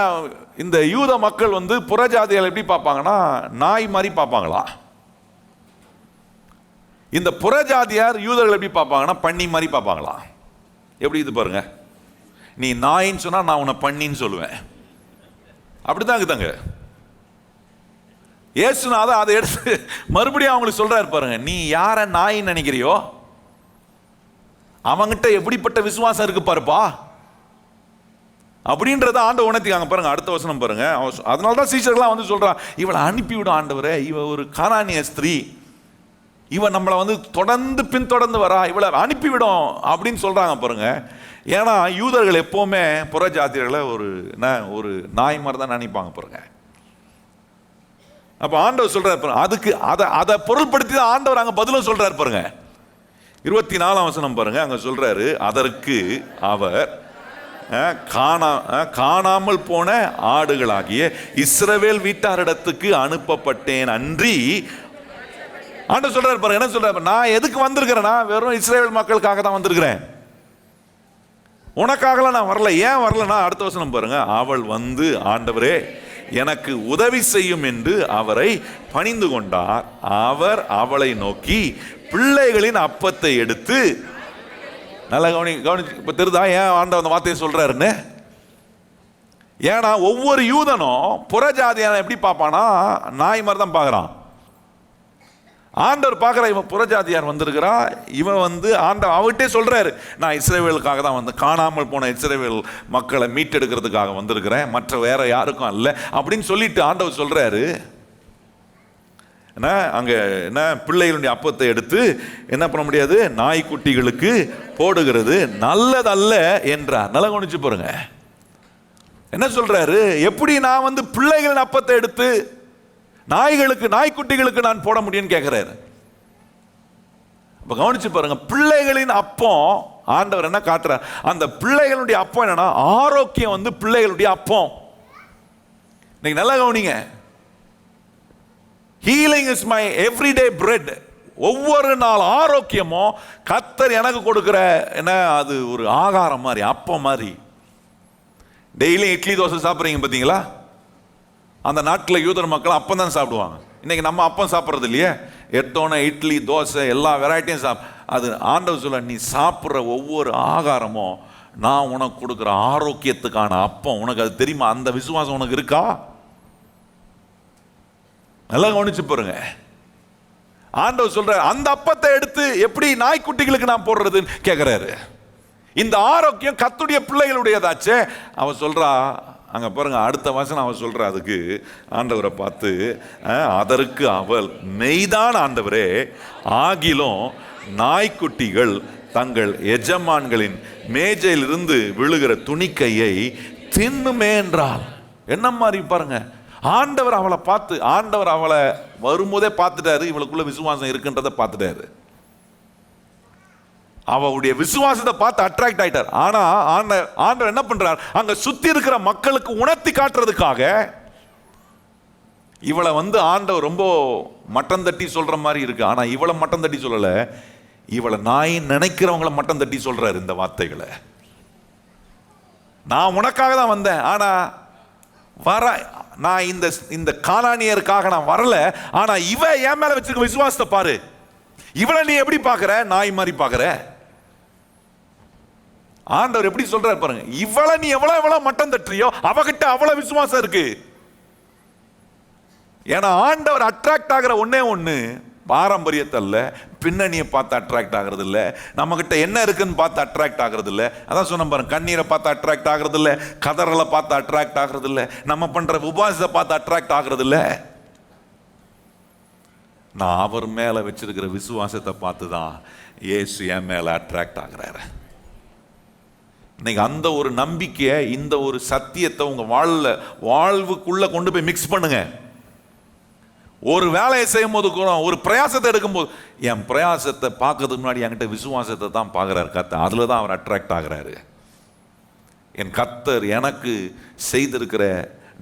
இந்த யூத மக்கள் வந்து புறஜாதியார் எப்படி பார்ப்பாங்கன்னா, நாய் மாதிரி பார்ப்பாங்களா. இந்த புறஜாதியார் யூதர்கள் எப்படி பார்ப்பாங்கன்னா, பண்ணி மாதிரி பார்ப்பாங்களா. எப்படி இது பாருங்க, நீ நாயின்னு சொன்னா நான் உன்னை பண்ணின்னு சொல்லுவேன், அப்படிதான் இருக்குதாங்க. இயேசுநாதர் அதை எடுத்து மறுபடியும் அவங்களுக்கு சொல்றாரு பாருங்க, நீ யார நாயின்னு நினைக்கிறியோ அவங்கிட்ட எப்படிப்பட்ட விசுவாசம் இருக்கு பாருப்பா அப்படின்றத ஆண்டவர் உணர்த்திக்காங்க பாருங்க. அடுத்த வசனம் பாருங்க. அதனால்தான் சீஷர்கள்லாம் வந்து சொல்றான், இவளை அனுப்பிவிடும் ஆண்டவரே, இவ ஒரு கானானிய ஸ்திரீ, இவன் நம்மளை வந்து தொடர்ந்து பின்தொடர்ந்து வரா, இவளை அனுப்பிவிடும் அப்படின்னு சொல்றாங்க பாருங்க. ஏன்னா யூதர்கள் எப்பவுமே புறஜாதியர்களை ஒரு நாய் மாதிரி தான் நினைப்பாங்க பாருங்க. அப்ப ஆண்டவர் சொல்றாரு பாருங்க, அதுக்கு அதை பொருள்படுத்தி தான் ஆண்டவர் அங்க பதிலும் சொல்றாரு பாருங்க. 24ஆம் வசனம் பாருங்க. அங்க சொல்றாரு, அதற்கு அவர் காணாமல் போன ஆடுகளாகிய இஸ்ரவேல் வீட்டாரிடத்துக்கு அனுப்பப்பட்டேன் அன்றி. ஆண்டவர் சொல்றாரு பாருங்க, என்ன சொல்றாரு, நான் எதுக்கு வந்திருக்கிறேன்னா வெறும் இஸ்ரவேல் மக்களுக்காக தான் வந்திருக்கிறேன், உனக்காகலாம் நான் வரல. ஏன் வரலன்னா அடுத்த வசனம் பாருங்க, அவள் வந்து ஆண்டவரே எனக்கு உதவி செய்யும் என்று அவரை பணிந்து கொண்டார். அவர் அவளை நோக்கி பிள்ளைகளின் அப்பத்தை எடுத்து, நல்லா கவனிச்சு இப்ப தெரியுதா ஏன் ஆண்டவர் அந்த வார்த்தையை சொல்றாருன்னு. ஏன்னா ஒவ்வொரு யூதனும் புறஜாதியான எப்படி பார்ப்பானா, நாய் மாதிரி தான் பார்க்கறான். ஆண்டவர் பார்க்குற, இவன் புறஜாதியார் வந்திருக்கிறா, இவன் வந்து ஆண்டவர் அவர்கிட்டே சொல்றாரு, நான் இஸ்ரவேலுக்காக தான் வந்து காணாமல் போன இஸ்ரவேல் மக்களை மீட்டெடுக்கிறதுக்காக வந்திருக்கிறேன், மற்ற வேற யாருக்கும் அல்ல அப்படின்னு சொல்லிட்டு ஆண்டவர் சொல்றாரு. என்ன அங்கே என்ன, பிள்ளைகளுடைய அப்பத்தை எடுத்து என்ன பண்ண முடியாது, நாய்க்குட்டிகளுக்கு போடுகிறது நல்லதல்ல என்றார். நல்லா கவனிச்சு பாருங்க, என்ன சொல்றாரு, எப்படி நான் வந்து பிள்ளைகளின் அப்பத்தை எடுத்து நாய்க்குட்டிகளுக்கு நான் போட முடியும்னு கேட்கிறாரு. இப்ப கவனிச்சு பாருங்க, பிள்ளைகளின் அப்பம் ஆண்டவர் என்ன காட்டுறார், அந்த பிள்ளைகளுடைய அப்பம் என்னன்னா ஆரோக்கியம் வந்து பிள்ளைகளுடைய அப்பம். இன்னைக்கு நல்லா கவனிங்க, healing is my everyday bread. ஒவ்வொரு நாள் ஆரோக்கியமும் கர்த்தர் எனக்கு கொடுக்கிற என்ன, அது ஒரு ஆகாரம் மாதிரி, அப்பம் மாதிரி. டெய்லி இட்லி தோசை சாப்பிட்றீங்க பார்த்தீங்களா, அந்த நாட்டில் யூதர் மக்கள் அப்பம் தான் சாப்பிடுவாங்க. இன்னைக்கு நம்ம அப்பம் சாப்பிட்றது இல்லையே, எத்தோன இட்லி தோசை எல்லா வெரைட்டியும் அது ஆண்டவர் சொல்ல, நீ சாப்பிட்ற ஒவ்வொரு ஆகாரமும் நான் உனக்கு கொடுக்குற ஆரோக்கியத்துக்கான அப்பம், உனக்கு அது தெரியுமா? அந்த விசுவாசம் உனக்கு இருக்கா? நல்லா கவனிச்சு பாருங்க. ஆண்டவர் சொல்ற, அந்த அப்பத்தை எடுத்து எப்படி நாய்க்குட்டிகளுக்கு நான் போடுறதுன்னு கேட்கிறாரு. இந்த ஆரோக்கியம் கர்த்தருடைய பிள்ளைகளுடையதாச்சே. அவ சொல்றா அங்க பாருங்க, அடுத்த வசனம் அவ சொல்ற, அதுக்கு ஆண்டவரை பார்த்து, அதற்கு அவள் மெய்தான் ஆண்டவரே, ஆகிலும் நாய்க்குட்டிகள் தங்கள் எஜமான்களின் மேஜையிலிருந்து விழுகிற துணிக்கையை தின்னுமே என்றாள். என்ன மாதிரி பாருங்க, ஆண்டவர் அவளை பார்த்து, ஆண்டவர் அவளை வரும்போதே பார்த்துட்டாரு, இவளுக்குள்ள விசுவாசம் இருக்குன்றதை பார்த்துட்டாரு. அவளுடைய விசுவாசத்தை பார்த்து அட்ராக்ட் ஆயிட்டார். ஆனா ஆண்டவர் என்ன பண்றார், அங்க சுத்தி இருக்கிற மக்களுக்கு உணர்த்தி காட்டுறதுக்காக இவளை வந்து ஆண்டவர் ரொம்ப மட்டம் தட்டி சொல்ற மாதிரி இருக்கு. ஆனா இவளை மட்டம் தட்டி சொல்லல, இவளை நாய் நினைக்கிறவங்களை மட்டம் தட்டி சொல்றாரு இந்த வார்த்தைகளை. நான் உனக்காக தான் வந்தேன், ஆனா வர நான் இந்த கானானியருக்காக நான் வரல, ஆனா இவ என் மேல வச்சிருக்க விசுவாசத்தை பாரு. இவளை நீ எப்படி பாக்குற? நாய் மாதிரி பாக்குற. ஆண்டவர் எப்படி சொல்றாரு பாருங்க, இவளை நீ எவ்வளவு மட்டம் தட்டுறியோ அவகிட்ட அவ்வளவு விசுவாசம் இருக்கு. ஏன்னா ஆண்டவர் அட்ராக்ட் ஆகிற ஒன்னே ஒண்ணு பாரம்பரியத்தை இல்ல, பின்னணியை பார்த்து அட்ராக்ட் ஆகிறது இல்ல, நம்ம கிட்ட என்ன இருக்குன்னு பார்த்து அட்ராக்ட் ஆகிறது இல்ல. அதான் சொன்ன பாருங்க, கண்ணீரை பார்த்து அட்ராக்ட் ஆகிறது இல்ல, கதறலை பார்த்து அட்ராக்ட் ஆகிறது இல்ல, நம்ம பண்ற உபாசத்தை பார்த்து அட்ராக்ட் ஆகிறது இல்ல. நான் அவர் மேல வச்சிருக்கிற விசுவாசத்தை பார்த்து தான் இயேசு என் மேல அட்ராக்ட் ஆகிறாரு. இன்னைக்கு அந்த ஒரு நம்பிக்கையை, இந்த ஒரு சத்தியத்தை உங்க வாழ்வுக்குள்ள கொண்டு போய் மிக்ஸ் பண்ணுங்க. ஒரு வேலையை செய்யும் போது கூட, ஒரு பிரயாசத்தை எடுக்கும் போது, என் பிரயாசத்தை பார்க்கறதுக்கு முன்னாடி என்கிட்ட விசுவாசத்தை தான் பார்க்குறாரு கர்த்தர். அதில் தான் அவர் அட்ராக்ட் ஆகிறாரு. என் கர்த்தர் எனக்கு செய்திருக்கிற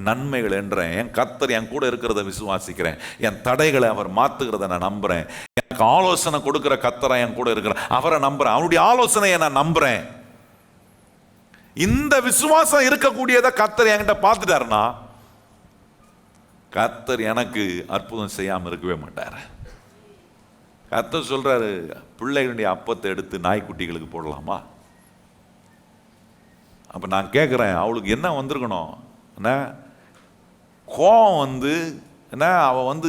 நன்மைகள் என்றேன், என் கர்த்தர் என் கூட இருக்கிறத விசுவாசிக்கிறேன், என் தடைகளை அவர் மாற்றுகிறத நான் நம்புறேன், எனக்கு ஆலோசனை கொடுக்குற கர்த்தரை என் கூட இருக்கிறேன், அவரை நம்புறேன், அவருடைய ஆலோசனையை நான் நம்புறேன். இந்த விசுவாசம் இருக்கக்கூடியதை கர்த்தர் என்கிட்ட பார்த்துட்டாருன்னா கர்த்தர் எனக்கு அற்புதம் செய்யாமல் இருக்கவே மாட்டார். கர்த்தர் சொல்றாரு, பிள்ளைகளுடைய அப்பத்தை எடுத்து நாய்க்குட்டிகளுக்கு போடலாமா? அப்ப நான் கேட்குறேன், அவளுக்கு என்ன வந்திருக்கணும்? என்ன கோவம் வந்து என்ன, அவ வந்து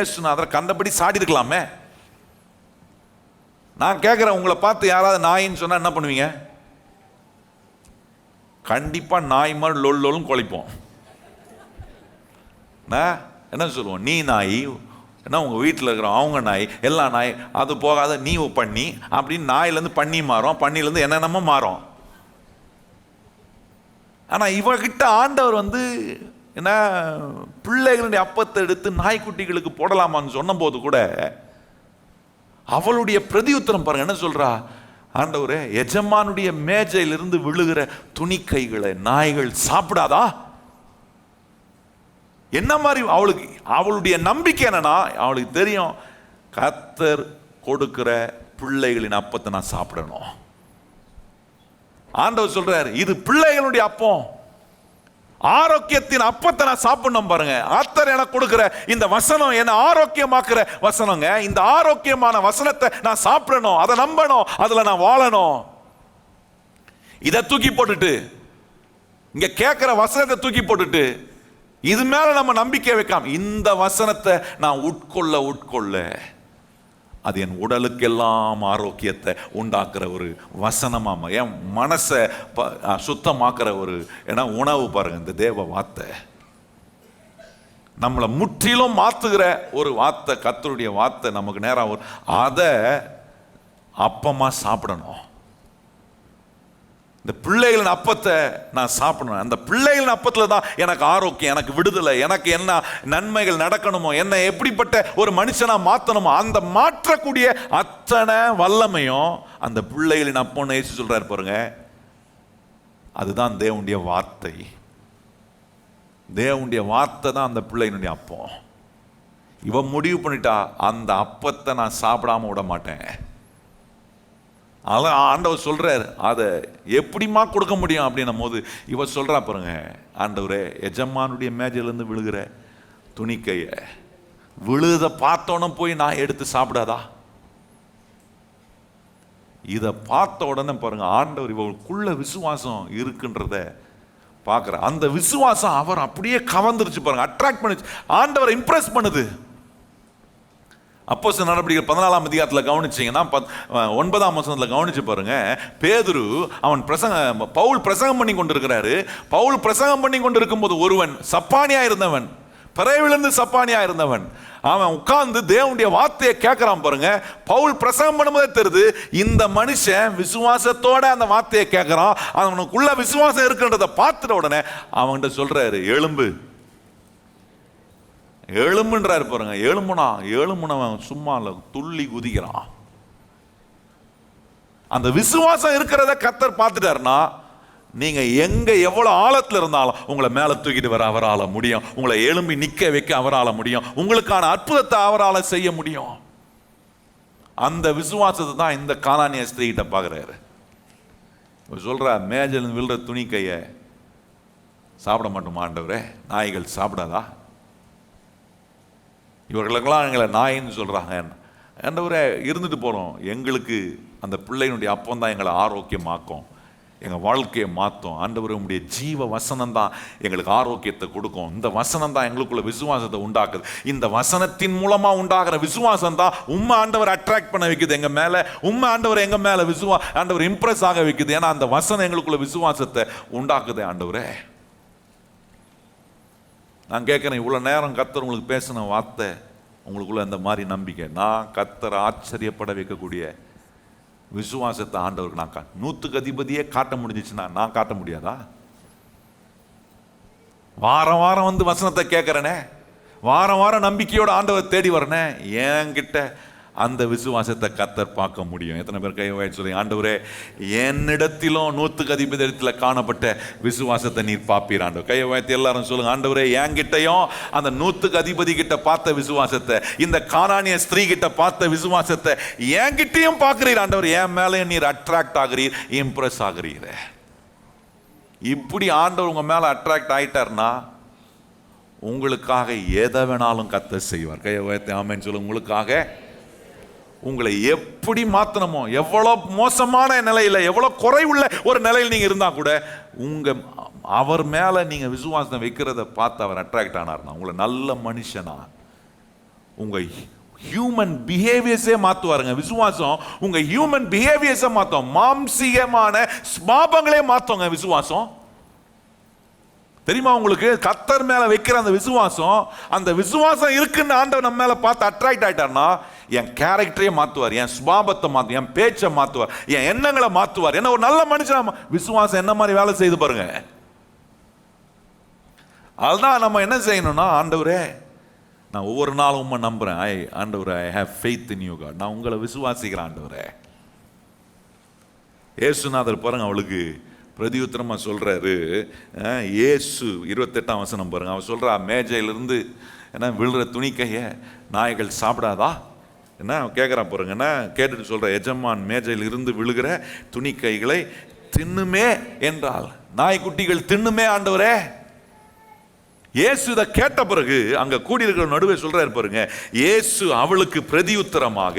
ஏசுநாதரை கண்டபடி சாடி இருக்கலாமே. நான் கேட்குறேன், உங்களை பார்த்து யாராவது நாயின்னு சொன்னா என்ன பண்ணுவீங்க? கண்டிப்பா நாய் மாதிரி லொல்லும் குலைப்போம். என்ன சொல்லுவோம்? நீ நாய், என்ன உங்க வீட்டில் இருக்கிற அவங்க நாய், எல்லா நாய், அது போகாத நீ பண்ணி, அப்படின்னு நாயிலேருந்து பண்ணி மாறும், பண்ணிலேருந்து என்னென்னமோ மாறும். ஆனா இவகிட்ட ஆண்டவர் வந்து என்ன, பிள்ளைகளுடைய அப்பத்தை எடுத்து நாய்க்குட்டிகளுக்கு போடலாமான்னு சொன்ன போது கூட அவளுடைய பிரதியுத்தரம் பாருங்க, என்ன சொல்றா? ஆண்டவரே, எஜமானுடைய மேஜையிலிருந்து விழுகிற துணிக்கைகளை நாய்கள் சாப்பிடாதா? என்ன மாதிரி அவளுடைய நம்பிக்கை என்னன்னா, அவளுக்கு தெரியும் கர்த்தர் கொடுக்கிற பிள்ளைகளின் அப்பத்தை நான் சாப்பிடணும். ஆண்டவர் சொல்றாரு, இது பிள்ளைகளுடைய அப்பம், ஆரோக்கியத்தின் அப்பத்தை நான் சாப்பிடணும். பாருங்க, கர்த்தர் எனக்கு கொடுக்கிற இந்த வசனம் என்ன ஆரோக்கியமாக்குற வசனங்க. இந்த ஆரோக்கியமான வசனத்தை நான் சாப்பிடணும், அதை நம்பணும், அதுல நான் வாழணும். இதை தூக்கி போட்டுட்டு, இங்க கேட்கிற வசனத்தை தூக்கி போட்டுட்டு, இது மேல நம்ம நம்பிக்கை வைக்காம இந்த வசனத்தை நான் உட்கொள்ள அது என் உடலுக்கெல்லாம் ஆரோக்கியத்தை உண்டாக்குற ஒரு வசனமாம, என் மனசை சுத்தமாக்குற ஒரு உணவு. பாருங்க, இந்த தேவ வார்த்தை நம்மளை முற்றிலும் மாத்துகிற ஒரு வார்த்தை, கர்த்தருடைய வார்த்தை நமக்கு நேரம். அதை அப்பமா சாப்பிடணும். இந்த பிள்ளைகளின் அப்பத்தை நான் சாப்பிடணும். அந்த பிள்ளைகளின் அப்பத்தில் தான் எனக்கு ஆரோக்கியம், எனக்கு விடுதலை, எனக்கு என்ன நன்மைகள் நடக்கணுமோ, என்ன எப்படிப்பட்ட ஒரு மனுஷனா மாற்றணுமோ, அந்த மாற்றக்கூடிய அத்தனை வல்லமையும் அந்த பிள்ளைகளின் அப்பம்னு இயேசு சொல்றாரு பாருங்க. அதுதான் தேவனுடைய வார்த்தை. தேவனுடைய வார்த்தை தான் அந்த பிள்ளையினுடைய அப்பம். இவன் முடிவு பண்ணிட்டா, அந்த அப்பத்தை நான் சாப்பிடாம விட மாட்டேன். அதான் ஆண்டவர் சொல்றாரு, அதை எப்படிமா கொடுக்க முடியும் அப்படின்னும் போது இவ சொல்றா பாருங்க, ஆண்டவரே, எஜமானுடைய மேஜையிலேருந்து விழுகிற துணிக்கைய விழுத பார்த்தோன்னு போய் நான் எடுத்து சாப்பிடாதா? இதை பார்த்த உடனே பாருங்க, ஆண்டவர் இவளுக்குள்ள விசுவாசம் இருக்குன்றத பார்க்குற. அந்த விசுவாசம் அவர் அப்படியே கவர்ந்துருச்சு பாருங்க, அட்ராக்ட் பண்ணுச்சு, ஆண்டவரை இம்ப்ரெஸ் பண்ணுது. அப்போஸ்தலர் நடவடிக்கைகள் 14ஆம் அதிகாரத்தில் கவனிச்சிங்கன்னா 9ஆம் வசனத்தில் கவனிச்சு பாருங்க, பேதுரு பவுல் பிரசங்கம் பண்ணி கொண்டிருக்கிறாரு. பவுல் பிரசங்கம் பண்ணி கொண்டிருக்கும் போது ஒருவன் சப்பானியா இருந்தவன், பிறவிலிருந்து சப்பானியா இருந்தவன், அவன் உட்கார்ந்து தேவனுடைய வார்த்தையை கேட்கிறான் பாருங்க. பவுல் பிரசங்கம் பண்ணும்போதே தெரியுது, இந்த மனுஷன் விசுவாசத்தோட அந்த வார்த்தையை கேட்கிறான். அவனுக்குள்ள விசுவாசம் இருக்குன்றதை பார்த்துட்ட உடனே அவன்கிட்ட சொல்றாரு, எழும்புன்றாரு பாருங்க. எழும்புனவன் சும்மா துள்ளி குதிக்கிறான். அந்த விசுவாசம் இருக்கிறத கர்த்தர் பார்த்துட்டாருன்னா, நீங்க எங்க எவ்வளவு ஆழத்துல இருந்தாலும் உங்களை மேல தூக்கிட்டு வர அவரால முடியும். உங்களை எழும்பி நிக்க வைக்க அவரால முடியும். உங்களுக்கான அற்புதத்தை அவரால செய்ய முடியும். அந்த விசுவாசத்தை தான் இந்த கானானிய ஸ்திரீ கிட்ட பாக்குறாரு. சொல்ற, மேஜில் விழுற துணி கைய சாப்பிட மாட்டோமா ஆண்டவரே? நாய்கள் சாப்பிடாதா? இவர்களுக்கெல்லாம் எங்களை நாயின்னு சொல்கிறாங்க. ஆண்டவரே இருந்துட்டு போகிறோம், எங்களுக்கு அந்த பிள்ளையினுடைய அப்பம் தான் எங்களை ஆரோக்கியமாக்கும், எங்கள் வாழ்க்கையை மாற்றும். ஆண்டவரே உங்களுடைய ஜீவ வசனம் தான் எங்களுக்கு ஆரோக்கியத்தை கொடுக்கும். இந்த வசனம் தான் எங்களுக்குள்ள விசுவாசத்தை உண்டாக்குது. இந்த வசனத்தின் மூலமாக உண்டாகிற விசுவாசம் தான் உண்மை ஆண்டவர் அட்ராக்ட் பண்ண வைக்குது எங்கள் மேலே. உண்மை ஆண்டவர் எங்கள் மேலே ஆண்டவர் இம்ப்ரெஸ் ஆக வைக்குது. ஏன்னா அந்த வசனம் எங்களுக்குள்ள விசுவாசத்தை உண்டாக்குது. ஆண்டவரே நான் கேட்குறேன், இவ்வளோ நேரம் கர்த்தர் உங்களுக்கு பேசின வார்த்தை உங்களுக்குள்ள இந்த மாதிரி நம்பிக்கை, நான் கர்த்தரை ஆச்சரியப்பட வைக்கக்கூடிய விசுவாசத்தை ஆண்டவருக்கு நான் 100க்கு அதிபதியே காட்ட முடிஞ்சிச்சுன்னா நான் காட்ட முடியாதா? வாரம் வாரம் வந்து வசனத்தை கேட்குறேனே, வாரம் வாரம் நம்பிக்கையோட ஆண்டவர் தேடி வரனே, என்கிட்ட அந்த விசுவாசத்தை கர்த்தர் பார்க்க முடியும். எத்தனை பேர் கை வாய்ச்சி சொல்லி, ஆண்டவரே என்னிடத்திலும் 100க்கு அதிபதியில் காணப்பட்ட விசுவாசத்தை நீர் பார்ப்பீர். ஆண்டவர் கையை வாய்த்து எல்லாரும் சொல்லுங்க, ஆண்டவரே என்கிட்டையும் அந்த 100க்கு அதிபதி கிட்ட பார்த்த விசுவாசத்தை, இந்த கானானிய ஸ்திரீ கிட்ட பார்த்த விசுவாசத்தை என்கிட்டையும் பார்க்கிறீர். ஆண்டவர் என் மேலே நீர் அட்ராக்ட் ஆகிறீர், இம்ப்ரெஸ் ஆகிறீர். இப்படி ஆண்டவர் உங்க மேல அட்ராக்ட் ஆயிட்டார்னா உங்களுக்காக எதை வேணாலும் கர்த்தர் செய்வார். கையை வாய்த்து ஆமென் சொல்லுங்க. உங்களுக்காக உங்களை எப்படி மாற்றணுமோ, எவ்வளோ மோசமான நிலையில், எவ்வளோ குறைவுள்ள ஒரு நிலையில் நீங்கள் இருந்தால் கூட அவர் மேலே நீங்கள் விசுவாசம் வைக்கிறத பார்த்து அவர் அட்ராக்ட் ஆனார்னா உங்களை நல்ல மனுஷனா, உங்கள் ஹியூமன் பிஹேவியர்ஸே மாற்றுவாருங்க. விசுவாசம் உங்கள் ஹியூமன் பிஹேவியர்ஸை மாற்றும், மாம்சீகமான ஸ்பாபங்களே மாற்றுங்க விசுவாசம். தெரியுமா உங்களுக்கு? கர்த்தர் மேலே வைக்கிற அந்த விசுவாசம் இருக்குன்னு ஆண்டவர் நம்ம மேலே பார்த்து அட்ராக்ட் ஆகிட்டார்னா என் கேரக்டரே மாற்றுவார், என் சுபாவத்தை மாற்றுவார், என் பேச்சை மாற்றுவார், என் எண்ணங்களை மாற்றுவார். என்ன ஒரு நல்ல மனுஷன் விசுவாசம் என்ன மாதிரி வேலை செய்து பாருங்க. அதுதான் நம்ம என்ன செய்யணும்னா, ஆண்டவரே நான் ஒவ்வொரு நாளும் உண்மை நம்புகிறேன், ஆண்டவரே I have faith in you God, நான் உங்களை விசுவாசிக்கிறேன் ஆண்டவரே. இயேசுநாதர் பாருங்க அவளுக்கு பிரதியுத்தரமாக சொல்கிறாரு. இயேசு 28ஆம் வசனம் பாருங்க, அவர் சொல்கிறா, மேஜையிலிருந்து என்ன விழுற துணிக்கையை நாய்கள் சாப்பிடாதா? என்ன கேட்குறான் பாருங்க, என்ன கேட்டுட்டு சொல்கிற, எஜமான் மேஜையில் இருந்து விழுகிற துணிக்கைகளை தின்னுமே என்றால், நாய்க்குட்டிகள் தின்னுமே ஆண்டவரே. இயேசு இதை கேட்ட பிறகு அங்க கூடியிருக்கிற நடுவே சொல்றாரு பாருங்க, இயேசு அவளுக்கு பிரதியுத்தரமாக,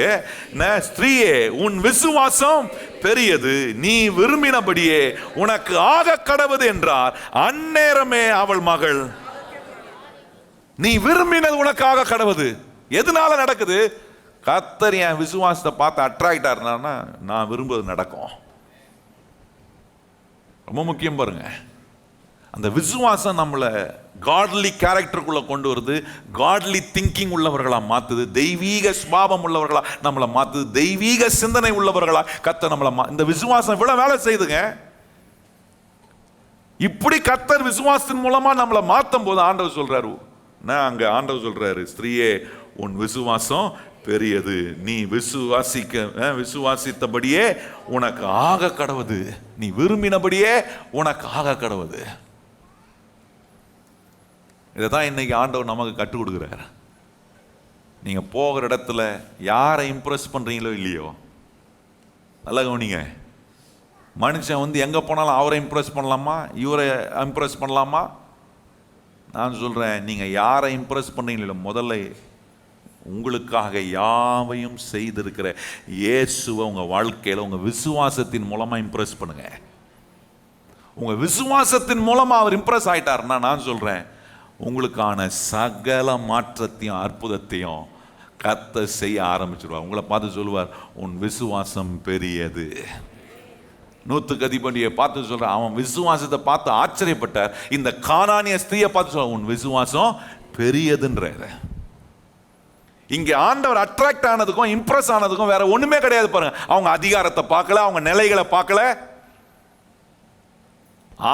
ஸ்திரீயே உன் விசுவாசம் பெரியது, நீ விரும்பினபடியே உனக்கு ஆக கடவுது என்றார். அந்நேரமே அவள் மகள், நீ விரும்பினது உனக்காக கடவுது. எதனால நடக்குது? கர்த்தர் என் விசுவாசத்தை பார்த்து அட்ராக்ட் ஆனார்னா நான் விரும்புவது நடக்கும். ரொம்ப முக்கியம் பாருங்க, அந்த விசுவாசம் நம்மளை காட்லி கேரக்டருக்குள்ள கொண்டு வருது, காட்லி திங்கிங் உள்ளவர்களா மாத்துது, தெய்வீக சுபாவம் உள்ளவர்களா நம்மளை மாத்துது, தெய்வீக சிந்தனை உள்ளவர்களா கர்த்தர் நம்மளை இந்த விசுவாசம் இவ்வளவு வேலை செய்துங்க. இப்படி கர்த்தர் விசுவாசத்தின் மூலமா நம்மளை மாற்றும் போது ஆண்டவர் சொல்றாரு, அங்க ஆண்டவர் சொல்றாரு, ஸ்திரீயே உன் விசுவாசம் பெரியது, நீ விசுவாசித்தபடியே உனக்கு ஆக கடவுது, நீ விரும்பினபடியே உனக்கு ஆக கடவுது. இதைதான் இன்னைக்கு ஆண்டவர் நமக்கு கற்றுக் கொடுக்குறார். நீங்க போகிற இடத்துல யாரை இம்ப்ரெஸ் பண்றீங்களோ இல்லையோ, நல்லா கவனிங்க. மனுஷன் எங்க போனாலும் அவரை இம்ப்ரெஸ் பண்ணலாமா, இவரை இம்ப்ரெஸ் பண்ணலாமா? நான் சொல்றேன், நீங்க யாரை இம்ப்ரெஸ் பண்றீங்களோ முதல்ல உங்களுக்காக யாவையும் செய்திருக்கிற இயேசுவை உங்க வாழ்க்கையில உங்க விசுவாசத்தின் மூலமா இம்ப்ரெஸ் பண்ணுங்க. உங்க விசுவாசத்தின் மூலமா அவர் இம்ப்ரெஸ் ஆயிட்டாருன்னா நான் சொல்றேன், உங்களுக்கான சகல மாற்றத்தையும் அற்புதத்தையும் கர்த்தர் செய்ய ஆரம்பிச்சிருவார். உங்களை பார்த்து சொல்லுவார், உன் விசுவாசம் பெரியது. 100க்கு அதிபதியை பார்த்து சொல்ற, அவன் விசுவாசத்தை பார்த்து ஆச்சரியப்பட்டார். இந்த கானானிய ஸ்திரீயை பார்த்து சொல்ற, உன் விசுவாசம் பெரியதுன்ற. இங்க ஆண்டவர் அட்ராக்ட் ஆனதுக்கும் இம்ப்ரெஸ் ஆனதுக்கும் வேற ஒண்ணுமே கிடையாது பாருங்க. அவங்க அதிகாரத்தை பார்க்கல, அவங்க நிலைகளை பார்க்கல,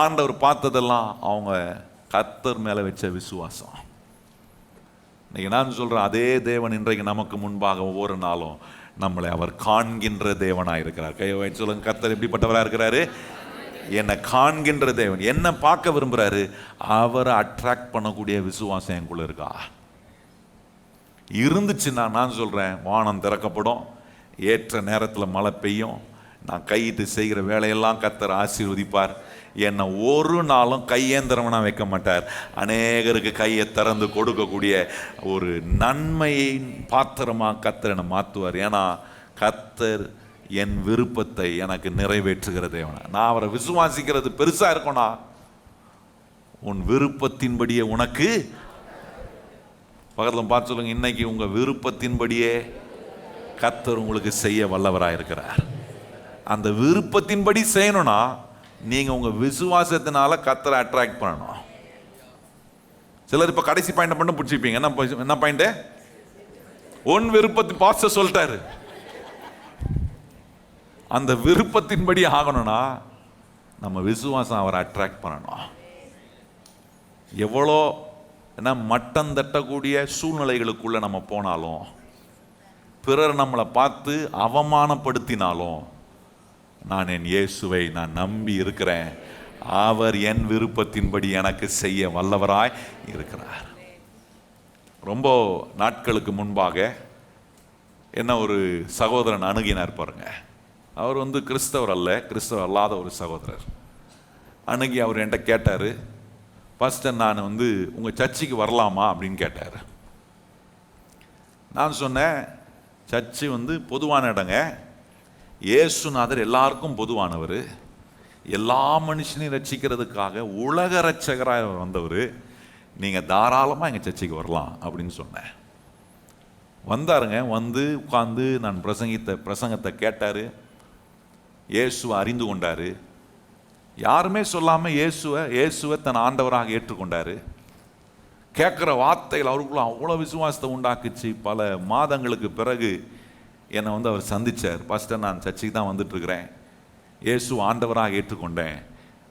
ஆண்டவர் பார்த்ததெல்லாம் அவங்க கர்த்தர் மேல வச்ச விசுவாசம். இன்னைக்கு நான் சொல்றேன், அதே தேவன் இன்றைக்கு நமக்கு முன்பாக ஒவ்வொரு நாளும் நம்மளை அவர் காண்கின்ற தேவனாக இருக்கிறார். கையை சொல்லுங்க, கர்த்தர் எப்படிப்பட்டவராக இருக்கிறாரு? என்னை காண்கின்ற தேவன், என்ன பார்க்க விரும்புறாரு, அவரை அட்ராக்ட் பண்ணக்கூடிய விசுவாசம் எனக்குள்ள இருக்கா? இருந்துச்சுன்னா நான் சொல்றேன், வானம் திறக்கப்படும், ஏற்ற நேரத்தில் மழை பெய்யும், நான் கையிட்டு செய்கிற வேலையெல்லாம் கர்த்தர் ஆசீர்வதிப்பார். என்னை ஒரு நாளும் கையேந்திரவனா வைக்க மாட்டார். அநேகருக்கு கையை திறந்து கொடுக்கக்கூடிய ஒரு நன்மையை பாத்திரமாக கர்த்தர் என்னை மாற்றுவார். ஏன்னா கர்த்தர் என் விருப்பத்தை எனக்கு நிறைவேற்றுகிற தேவனா. நான் அவரை விசுவாசிக்கிறது பெருசா இருக்கணும்னா, உன் விருப்பத்தின்படியே உனக்கு, பக்கத்தில் பார்த்து சொல்லுங்க, இன்னைக்கு உங்க விருப்பத்தின்படியே கர்த்தர் உங்களுக்கு செய்ய வல்லவராக இருக்கிறார். அந்த விருப்பத்தின்படி செய்யணும்னா நீங்க உங்க விசுவாசத்தினால கர்த்தரை அட்ராக்ட் பண்ணணும். சிலர் இப்ப கடைசி பாயிண்ட் மட்டும் பிடிச்சிப்பீங்க. என்ன பாயிண்ட்? உன் விருப்பத்தின் பாஸ்டர் சொல்லிட்டாரு. அந்த விருப்பத்தின்படி ஆகணும்னா நம்ம விசுவாசம் அவரை அட்ராக்ட் பண்ணணும். எவ்வளோ மட்டம் தட்டக்கூடிய சூழ்நிலைகளுக்குள்ள நம்ம போனாலும், பிறர் நம்மளை பார்த்து அவமானப்படுத்தினாலும், நான் என் இயேசுவை நான் நம்பி இருக்கிறேன், அவர் என் விருப்பத்தின்படி எனக்கு செய்ய வல்லவராய் இருக்கிறார். ரொம்ப நாட்களுக்கு முன்பாக என்ன ஒரு சகோதரன் அணுகினார் பாருங்க. அவர் கிறிஸ்தவர் அல்ல, கிறிஸ்தவர் அல்லாத ஒரு சகோதரர். அணுகி அவர் என்கிட்ட கேட்டார், பாஸ்டர் நான் உங்கள் சர்ச்சுக்கு வரலாமா அப்படின்னு கேட்டார். நான் சொன்னேன், சர்ச்சு பொதுவான இடங்க, இயேசுநாதர் எல்லாருக்கும் பொதுவானவர், எல்லா மனுஷனையும் ரட்சிக்கிறதுக்காக உலக ரட்சகராக வந்தவர், நீங்கள் தாராளமாக எங்கள் சர்ச்சுக்கு வரலாம் அப்படின்னு சொன்னேன். வந்தாருங்க. உட்கார்ந்து நான் பிரசங்கத்தை கேட்டார். இயேசுவை அறிந்து கொண்டார். யாருமே சொல்லாமல் இயேசுவை தன் ஆண்டவராக ஏற்றுக்கொண்டார். கேட்குற வார்த்தைகள் அவருக்குள்ள அவ்வளோ விசுவாசத்தை உண்டாக்குச்சு. பல மாதங்களுக்கு பிறகு என்னை அவர் சந்தித்தார். பாஸ்டர் நான் சர்ச்சுக்கு தான் வந்துட்டுருக்கிறேன், இயேசு ஆண்டவராக ஏற்றுக்கொண்டேன்,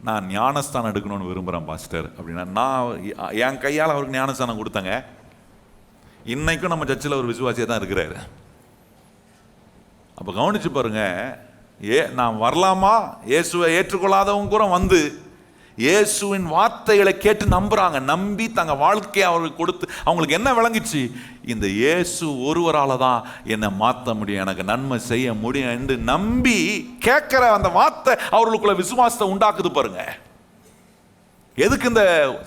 நான் ஞானஸ்தானம் எடுக்கணும்னு விரும்புகிறேன் பாஸ்டர் அப்படின்னா. நான் என் கையால் அவருக்கு ஞானஸ்தானம் கொடுத்தேங்க. இன்னைக்கும் நம்ம சர்ச்சில் ஒரு விசுவாசியாக தான் இருக்கிறாரு. அப்போ கவனிச்சு பாருங்க, நான் வரலாமா? இயேசுவை ஏற்றுக்கொள்ளாதவங்க கூட இயேசுவின் வார்த்தைகளை கேட்டு நம்புறாங்க. நம்பி தங்க வாழ்க்கையை அவர்களுக்கு கொடுத்து அவங்களுக்கு என்ன விளங்கிச்சு? இந்த இயேசு ஒருவரால தான் என்னை மாற்ற முடியும், எனக்கு நன்மை செய்ய முடியும் என்று நம்பி கேட்கிற அந்த வார்த்தை அவர்களுக்குள்ள விசுவாசத்தை உண்டாக்குது பாருங்க. எதுக்கு இந்த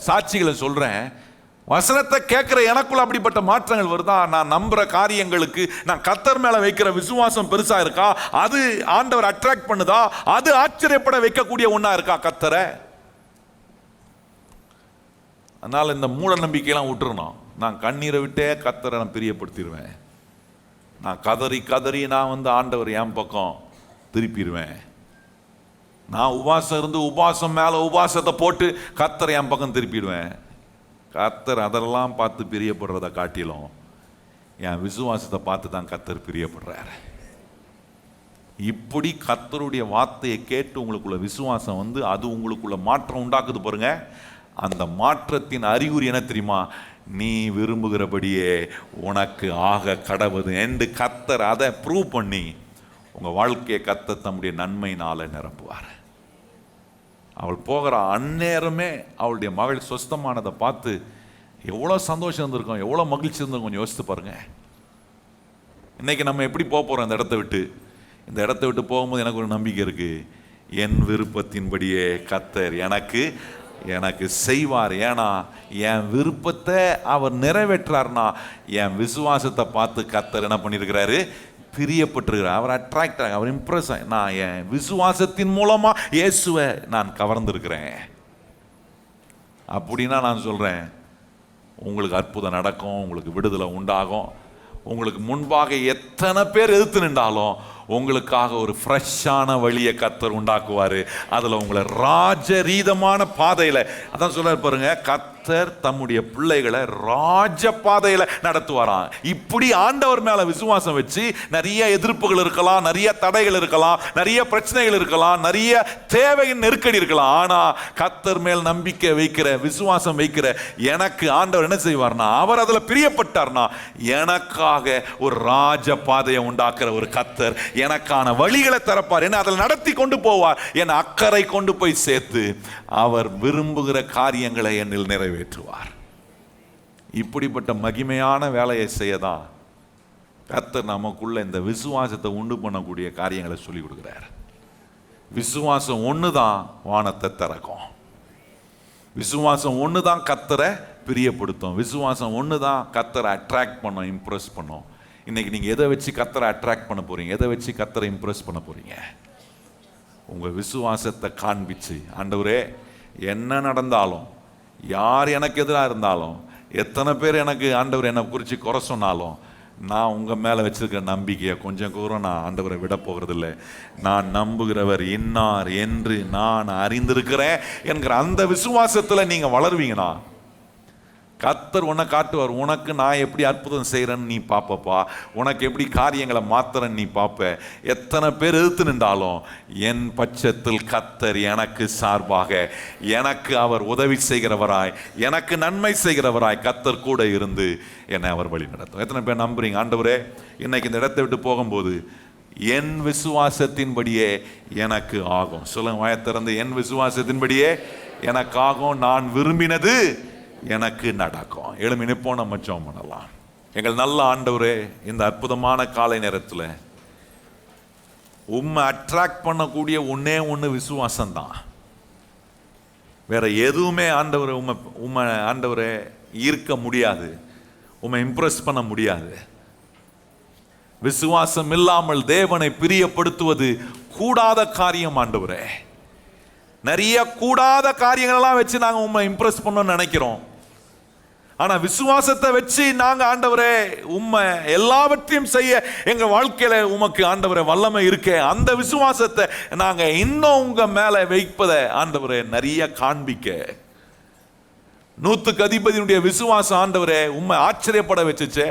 சாட்சிகளை சொல்றேன்? வசனத்தை கேட்கிற எனக்குள்ள அப்படிப்பட்ட மாற்றங்கள் வருதா? நான் நம்புற காரியங்களுக்கு நான் கர்த்தர் மேல வைக்கிற விசுவாசம் பெருசா இருக்கா? அது ஆண்டவர் அட்ராக்ட் பண்ணுதா? அது ஆச்சரியப்பட வைக்கக்கூடிய ஒண்ணா இருக்கா கர்த்தரை? அதனால இந்த மூட நம்பிக்கையெல்லாம் விட்டுறணும். நான் கண்ணீரை விட்டே கர்த்தரை நான் பிரியப்படுத்திடுவேன். நான் கதறி கதறி நான் ஆண்டவர் என் பக்கம் திருப்பிடுவேன். நான் உபாசம் இருந்து உபாசம் மேல உபாசத்தை போட்டு கர்த்தரை என் பக்கம் திருப்பிடுவேன். கர்த்தர் அதெல்லாம் பார்த்து பிரியப்படுறதை காட்டிலும் என் விசுவாசத்தை பார்த்து தான் கர்த்தர் பிரியப்படுறார். இப்படி கர்த்தருடைய வார்த்தையை கேட்டு உங்களுக்குள்ள விசுவாசம் அது உங்களுக்குள்ள மாற்றம் உண்டாக்குது பாருங்க. அந்த மாற்றத்தின் அறிகுறி என்ன தெரியுமா? நீ விரும்புகிறபடியே உனக்கு ஆக கடவுது என்று கர்த்தர் அதை ப்ரூவ் பண்ணி உங்க வாழ்க்கையை கர்த்தர் தம்முடைய நன்மையினால நிரப்புவார். அவள் போகிற அந்நேரமே அவளுடைய மகள் சொஸ்தமானதை பார்த்து எவ்வளோ சந்தோஷம் இருந்திருக்கும், எவ்வளோ மகிழ்ச்சி இருந்திருக்கும். கொஞ்சம் யோசித்து பாருங்க. இன்னைக்கு நம்ம எப்படி போகிறோம் இந்த இடத்த விட்டு? இந்த இடத்த விட்டு போகும்போது எனக்கு ஒரு நம்பிக்கை இருக்கு, என் விருப்பத்தின்படியே கர்த்தர் எனக்கு செய்வார். ஏன்னா என் விருப்பத்தை அவர் நிறைவேற்றார்னா என் விசுவாசத்தை பார்த்து கர்த்தர் என்ன பண்ணியிருக்கிறாரு? பிரியப்பட்டிருக்கிறார். அவர் அட்ராக்ட் ஆக, அவர் இம்ப்ரெஸ் ஆகி, நான் என் விசுவாசத்தின் மூலமா இயேசுவை நான் கவர்ந்திருக்கிறேன் அப்படின்னா நான் சொல்றேன், உங்களுக்கு அற்புதம் நடக்கும், உங்களுக்கு விடுதலை உண்டாகும். உங்களுக்கு முன்பாக எத்தனை பேர் எதிர்த்து நின்றாலும் உங்களுக்காக ஒரு ஃப்ரெஷ்ஷான வழியை கர்த்தர் உண்டாக்குவாரு. அதுல உங்களை ராஜரீதமான பாதையில, அதான் சொல்ல பாருங்க, கர்த்தர் தம்முடைய பிள்ளைகளை ராஜ பாதையில நடத்துவாராம். இப்படி ஆண்டவர் மேல விசுவாசம் வச்சு நிறைய எதிர்ப்புகள் இருக்கலாம், நிறைய தடைகள் இருக்கலாம், நிறைய பிரச்சனைகள் இருக்கலாம், நிறைய தேவையின் நெருக்கடி இருக்கலாம். ஆனா கர்த்தர் மேல் நம்பிக்கை வைக்கிற, விசுவாசம் வைக்கிற எனக்கு ஆண்டவர் என்ன செய்வார்னா, அவர் அதுல பிரியப்பட்டார்னா எனக்காக ஒரு ராஜ பாதையை உண்டாக்குற ஒரு கர்த்தர் எனக்கான வழிகளை திறப்பார், என்ன அதில் நடத்தி கொண்டு போவார், என் அக்கறை கொண்டு போய் சேர்த்து அவர் விரும்புகிற காரியங்களை என்னில் நிறைவேற்றுவார். இப்படிப்பட்ட மகிமையான வேலையை செய்யதான் கர்த்தர் நமக்குள்ள இந்த விசுவாசத்தை உண்டு பண்ணக்கூடிய காரியங்களை சொல்லி கொடுக்கிறார். விசுவாசம் ஒண்ணுதான் வானத்தை திறக்கும். விசுவாசம் ஒண்ணுதான் கர்த்தரை பிரியப்படுத்தும். விசுவாசம் ஒண்ணுதான் கர்த்தரை அட்ராக்ட் பண்ணும், இம்ப்ரெஸ் பண்ணும். இன்னைக்கு நீங்க எதை வச்சு கர்த்தரை அட்ராக்ட் பண்ண போறீங்க? எதை வச்சு கர்த்தரை இம்ப்ரெஸ் பண்ண போறீங்க? உங்க விசுவாசத்தை காண்பிச்சு, ஆண்டவரே என்ன நடந்தாலும், யார் எனக்கு எதிராக இருந்தாலும், எத்தனை பேர் எனக்கு ஆண்டவர் என்னை குறித்து குறை சொன்னாலும், நான் உங்கள் மேலே வச்சிருக்கிற நம்பிக்கையை கொஞ்சம் கூட நான் ஆண்டவரை விட போகிறதில்லை. நான் நம்புகிறவர் இன்னார் என்று நான் அறிந்திருக்கிறேன் என்கிற அந்த விசுவாசத்தில் நீங்கள் வளருவீங்கன்னா கர்த்தர் உன்னை காட்டுவார். உனக்கு நான் எப்படி அற்புதம் செய்கிறேன்னு நீ பார்ப்பப்பா, உனக்கு எப்படி காரியங்களை மாத்துறேன்னு நீ பார்ப்ப. எத்தனை பேர் எதிர்த்து நின்றாலும் என் பட்சத்தில் கர்த்தர் எனக்கு சார்பாக, எனக்கு அவர் உதவி செய்கிறவராய், எனக்கு நன்மை செய்கிறவராய் கர்த்தர் கூட இருந்து என்னை அவர் வழி நடத்தும். எத்தனை பேர் நம்புறீங்க? ஆண்டவரே, இன்னைக்கு இந்த இடத்தை விட்டு போகும்போது என் விசுவாசத்தின்படியே எனக்கு ஆகும். சொல்லுங்க வாயை திறந்து, என் விசுவாசத்தின்படியே எனக்கு ஆகும், நான் விரும்பினது எனக்கு நடக்கும். எழுமி நிற்போம், நம்ம ஜெபம் பண்ணலாம். எங்கள் நல்ல ஆண்டவரே, இந்த அற்புதமான காலை நேரத்தில் உம்மை அட்ராக்ட் பண்ணக்கூடிய ஒன்னே ஒன்று விசுவாசம்தான். வேற எதுவுமே ஆண்டவரை உம்மை ஆண்டவரை ஈர்க்க முடியாது, உம்மை இம்ப்ரெஸ் பண்ண முடியாது. விசுவாசம் இல்லாமல் தேவனை பிரியப்படுத்துவது கூடாத காரியம் ஆண்டவரே. நிறைய கூடாத காரியங்களெல்லாம் வச்சு நாங்கள் உம்மை இம்ப்ரெஸ் பண்ணணும்னு நினைக்கிறோம். ஆனா விசுவாசத்தை வச்சு நாங்க ஆண்டவரே உம்மை எல்லாவற்றையும் செய்ய எங்க வாழ்க்கையில உமக்கு ஆண்டவரே வல்லமை இருக்கே, அந்த விசுவாசத்தை நாங்க இன்னும் உங்க மேல வைப்பதை ஆண்டவரே நிறைய காண்பிக்க. 100க்கு அதிபதியுடைய விசுவாசம் ஆண்டவரே உம்மை ஆச்சரியப்பட வச்சுச்சே.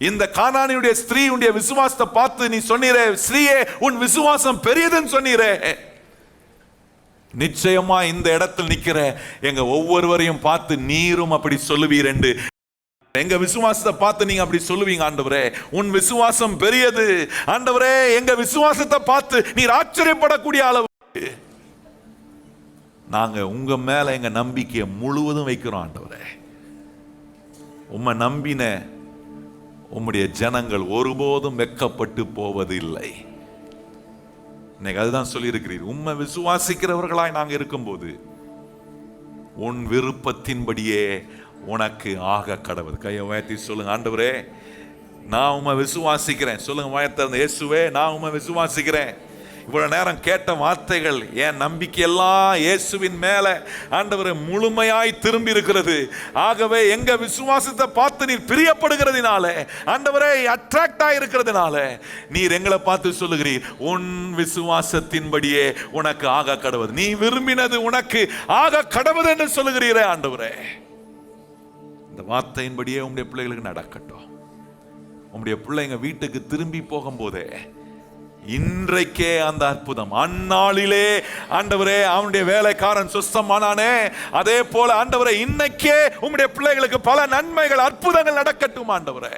இந்த கானானியுடைய ஸ்திரீயுடைய விசுவாசத்தை பார்த்து நீ சொன்னீரே, ஸ்திரீயே உன் விசுவாசம் பெரியதுன்னு சொன்னீரே. நிச்சயமா இந்த இடத்தில் நிக்கிற எங்க ஒவ்வொருவரையும் பார்த்து நீரும் அப்படி சொல்லுவீர் என்று எங்க விசுவாசத்தை பார்த்து நீங்க அப்படி சொல்லுவீங்க. ஆண்டவரே உன் விசுவாசம் பெரியது. ஆண்டவரே எங்க விசுவாசத்தை பார்த்து நீர் ஆச்சரியப்படக்கூடிய அளவு நாங்க உங்க மேல எங்க நம்பிக்கையை முழுவதும் வைக்கிறோம். ஆண்டவரே உம்மை நம்பின உம்முடைய ஜனங்கள் ஒருபோதும் வெட்கப்பட்டு போவது இல்லை. இன்னைக்கு அதுதான் சொல்லி இருக்கிறீர். உம்மை விசுவாசிக்கிறவர்களாய் நாங்கள் இருக்கும்போது உன் விருப்பத்தின்படியே உனக்கு ஆக கடவுள். கையை உயர்த்தி சொல்லுங்க, ஆண்டவரே நான் உம்மை விசுவாசிக்கிறேன். சொல்லுங்க வாயை திறந்து, இயேசுவே நான் உம்மை விசுவாசிக்கிறேன். இவ்வளவு நேரம் கேட்ட வார்த்தைகள் என் நம்பிக்கை எல்லாம் இயேசுவின் மேல ஆண்டவரே முழுமையாய் திரும்பி இருக்கிறது. ஆகவே எங்க விசுவாசத்தை பார்த்து நீர் பிரியப்படுகிறதுனால, ஆண்டவரே அட்ராக்ட் ஆயிருக்கிறதுனால நீர் எங்களை பார்த்து சொல்லுகிறீர், உன் விசுவாசத்தின்படியே உனக்கு ஆக கடவுது. நீ விரும்பினது உனக்கு ஆக கடவுது என்று சொல்லுகிறீரே ஆண்டவரே. இந்த வார்த்தையின்படியே உங்களுடைய பிள்ளைகளுக்கு நடக்கட்டும். உங்களுடைய பிள்ளைங்க வீட்டுக்கு திரும்பி போகும்போதே இன்றைக்கே அந்த அற்புதம், அந்நாளிலே ஆண்டவரே அவனுடைய வேலைக்காரன் சுத்தமானானே, அதே போல ஆண்டவரே இன்னைக்கே உம்முடைய பிள்ளைகளுக்கு பல நன்மைகள் அற்புதங்கள் நடக்கட்டும். ஆண்டவரே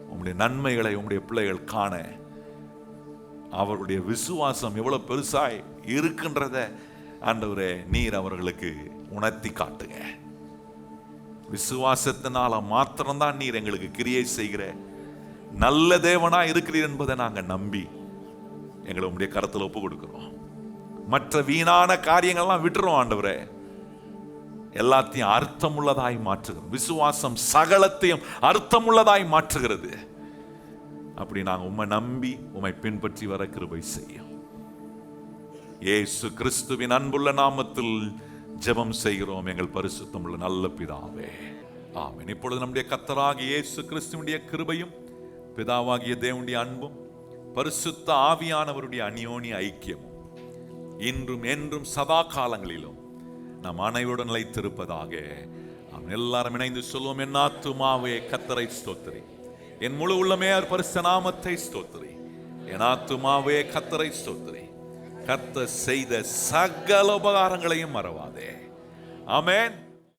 உம்முடைய நன்மைகளை உம்முடைய பிள்ளைகள் காண அவருடைய விசுவாசம் எவ்வளவு பெருசாய் இருக்கின்றத ஆண்டவரே நீர் அவர்களுக்கு உணர்த்தி காட்டுங்க. விசுவாசத்தினால மாத்திரம்தான் நீர் எங்களுக்கு கிரியை செய்கிற நல்ல தேவனா இருக்கிறீர் என்பதை நாங்கள் நம்பி எங்களை உங்களுடைய கரத்தில் ஒப்பு கொடுக்கிறோம். மற்ற வீணான காரியங்கள்லாம் விட்டுறோம். ஆண்டவரே எல்லாத்தையும் அர்த்தமுள்ளதாய் மாற்றுகிறோம். விசுவாசம் சகலத்தையும் அர்த்தமுள்ளதாய் மாற்றுகிறது. அப்படி நாங்கள் உம்மை நம்பி உம்மை பின்பற்றி வர கிருபை செய்யும். இயேசு கிறிஸ்துவின் அன்புள்ள நாமத்தில் ஜெபம் செய்கிறோம் எங்கள் பரிசுத்தமுள்ள நல்ல பிதாவே, ஆமென். இப்பொழுது நம்முடைய கர்த்தராகிய இயேசு கிறிஸ்துவினுடைய கிருபையும் பிதாவாகிய தேவனுடைய அன்பும் பரிசுத்த ஆவியானவருடைய அந்யோன்ய ஐக்கியமும் இன்றும் என்றும் சதா காலங்களிலும் நம் அனைவருடன் நிலைத்திருப்பதாக. நாம் எல்லாரும் இணைந்து சொல்லுவோம், என் ஆத்துமாவே கர்த்தரை ஸ்தோத்திரி, என் முழு உள்ளமே அவர் பரிசுத்த நாமத்தை ஸ்தோத்திரி. என் ஆத்துமாவே கர்த்தரை ஸ்தோத்திரி, கர்த்தர் செய்த சகல உபகாரங்களையும் மறவாதே. ஆமென்.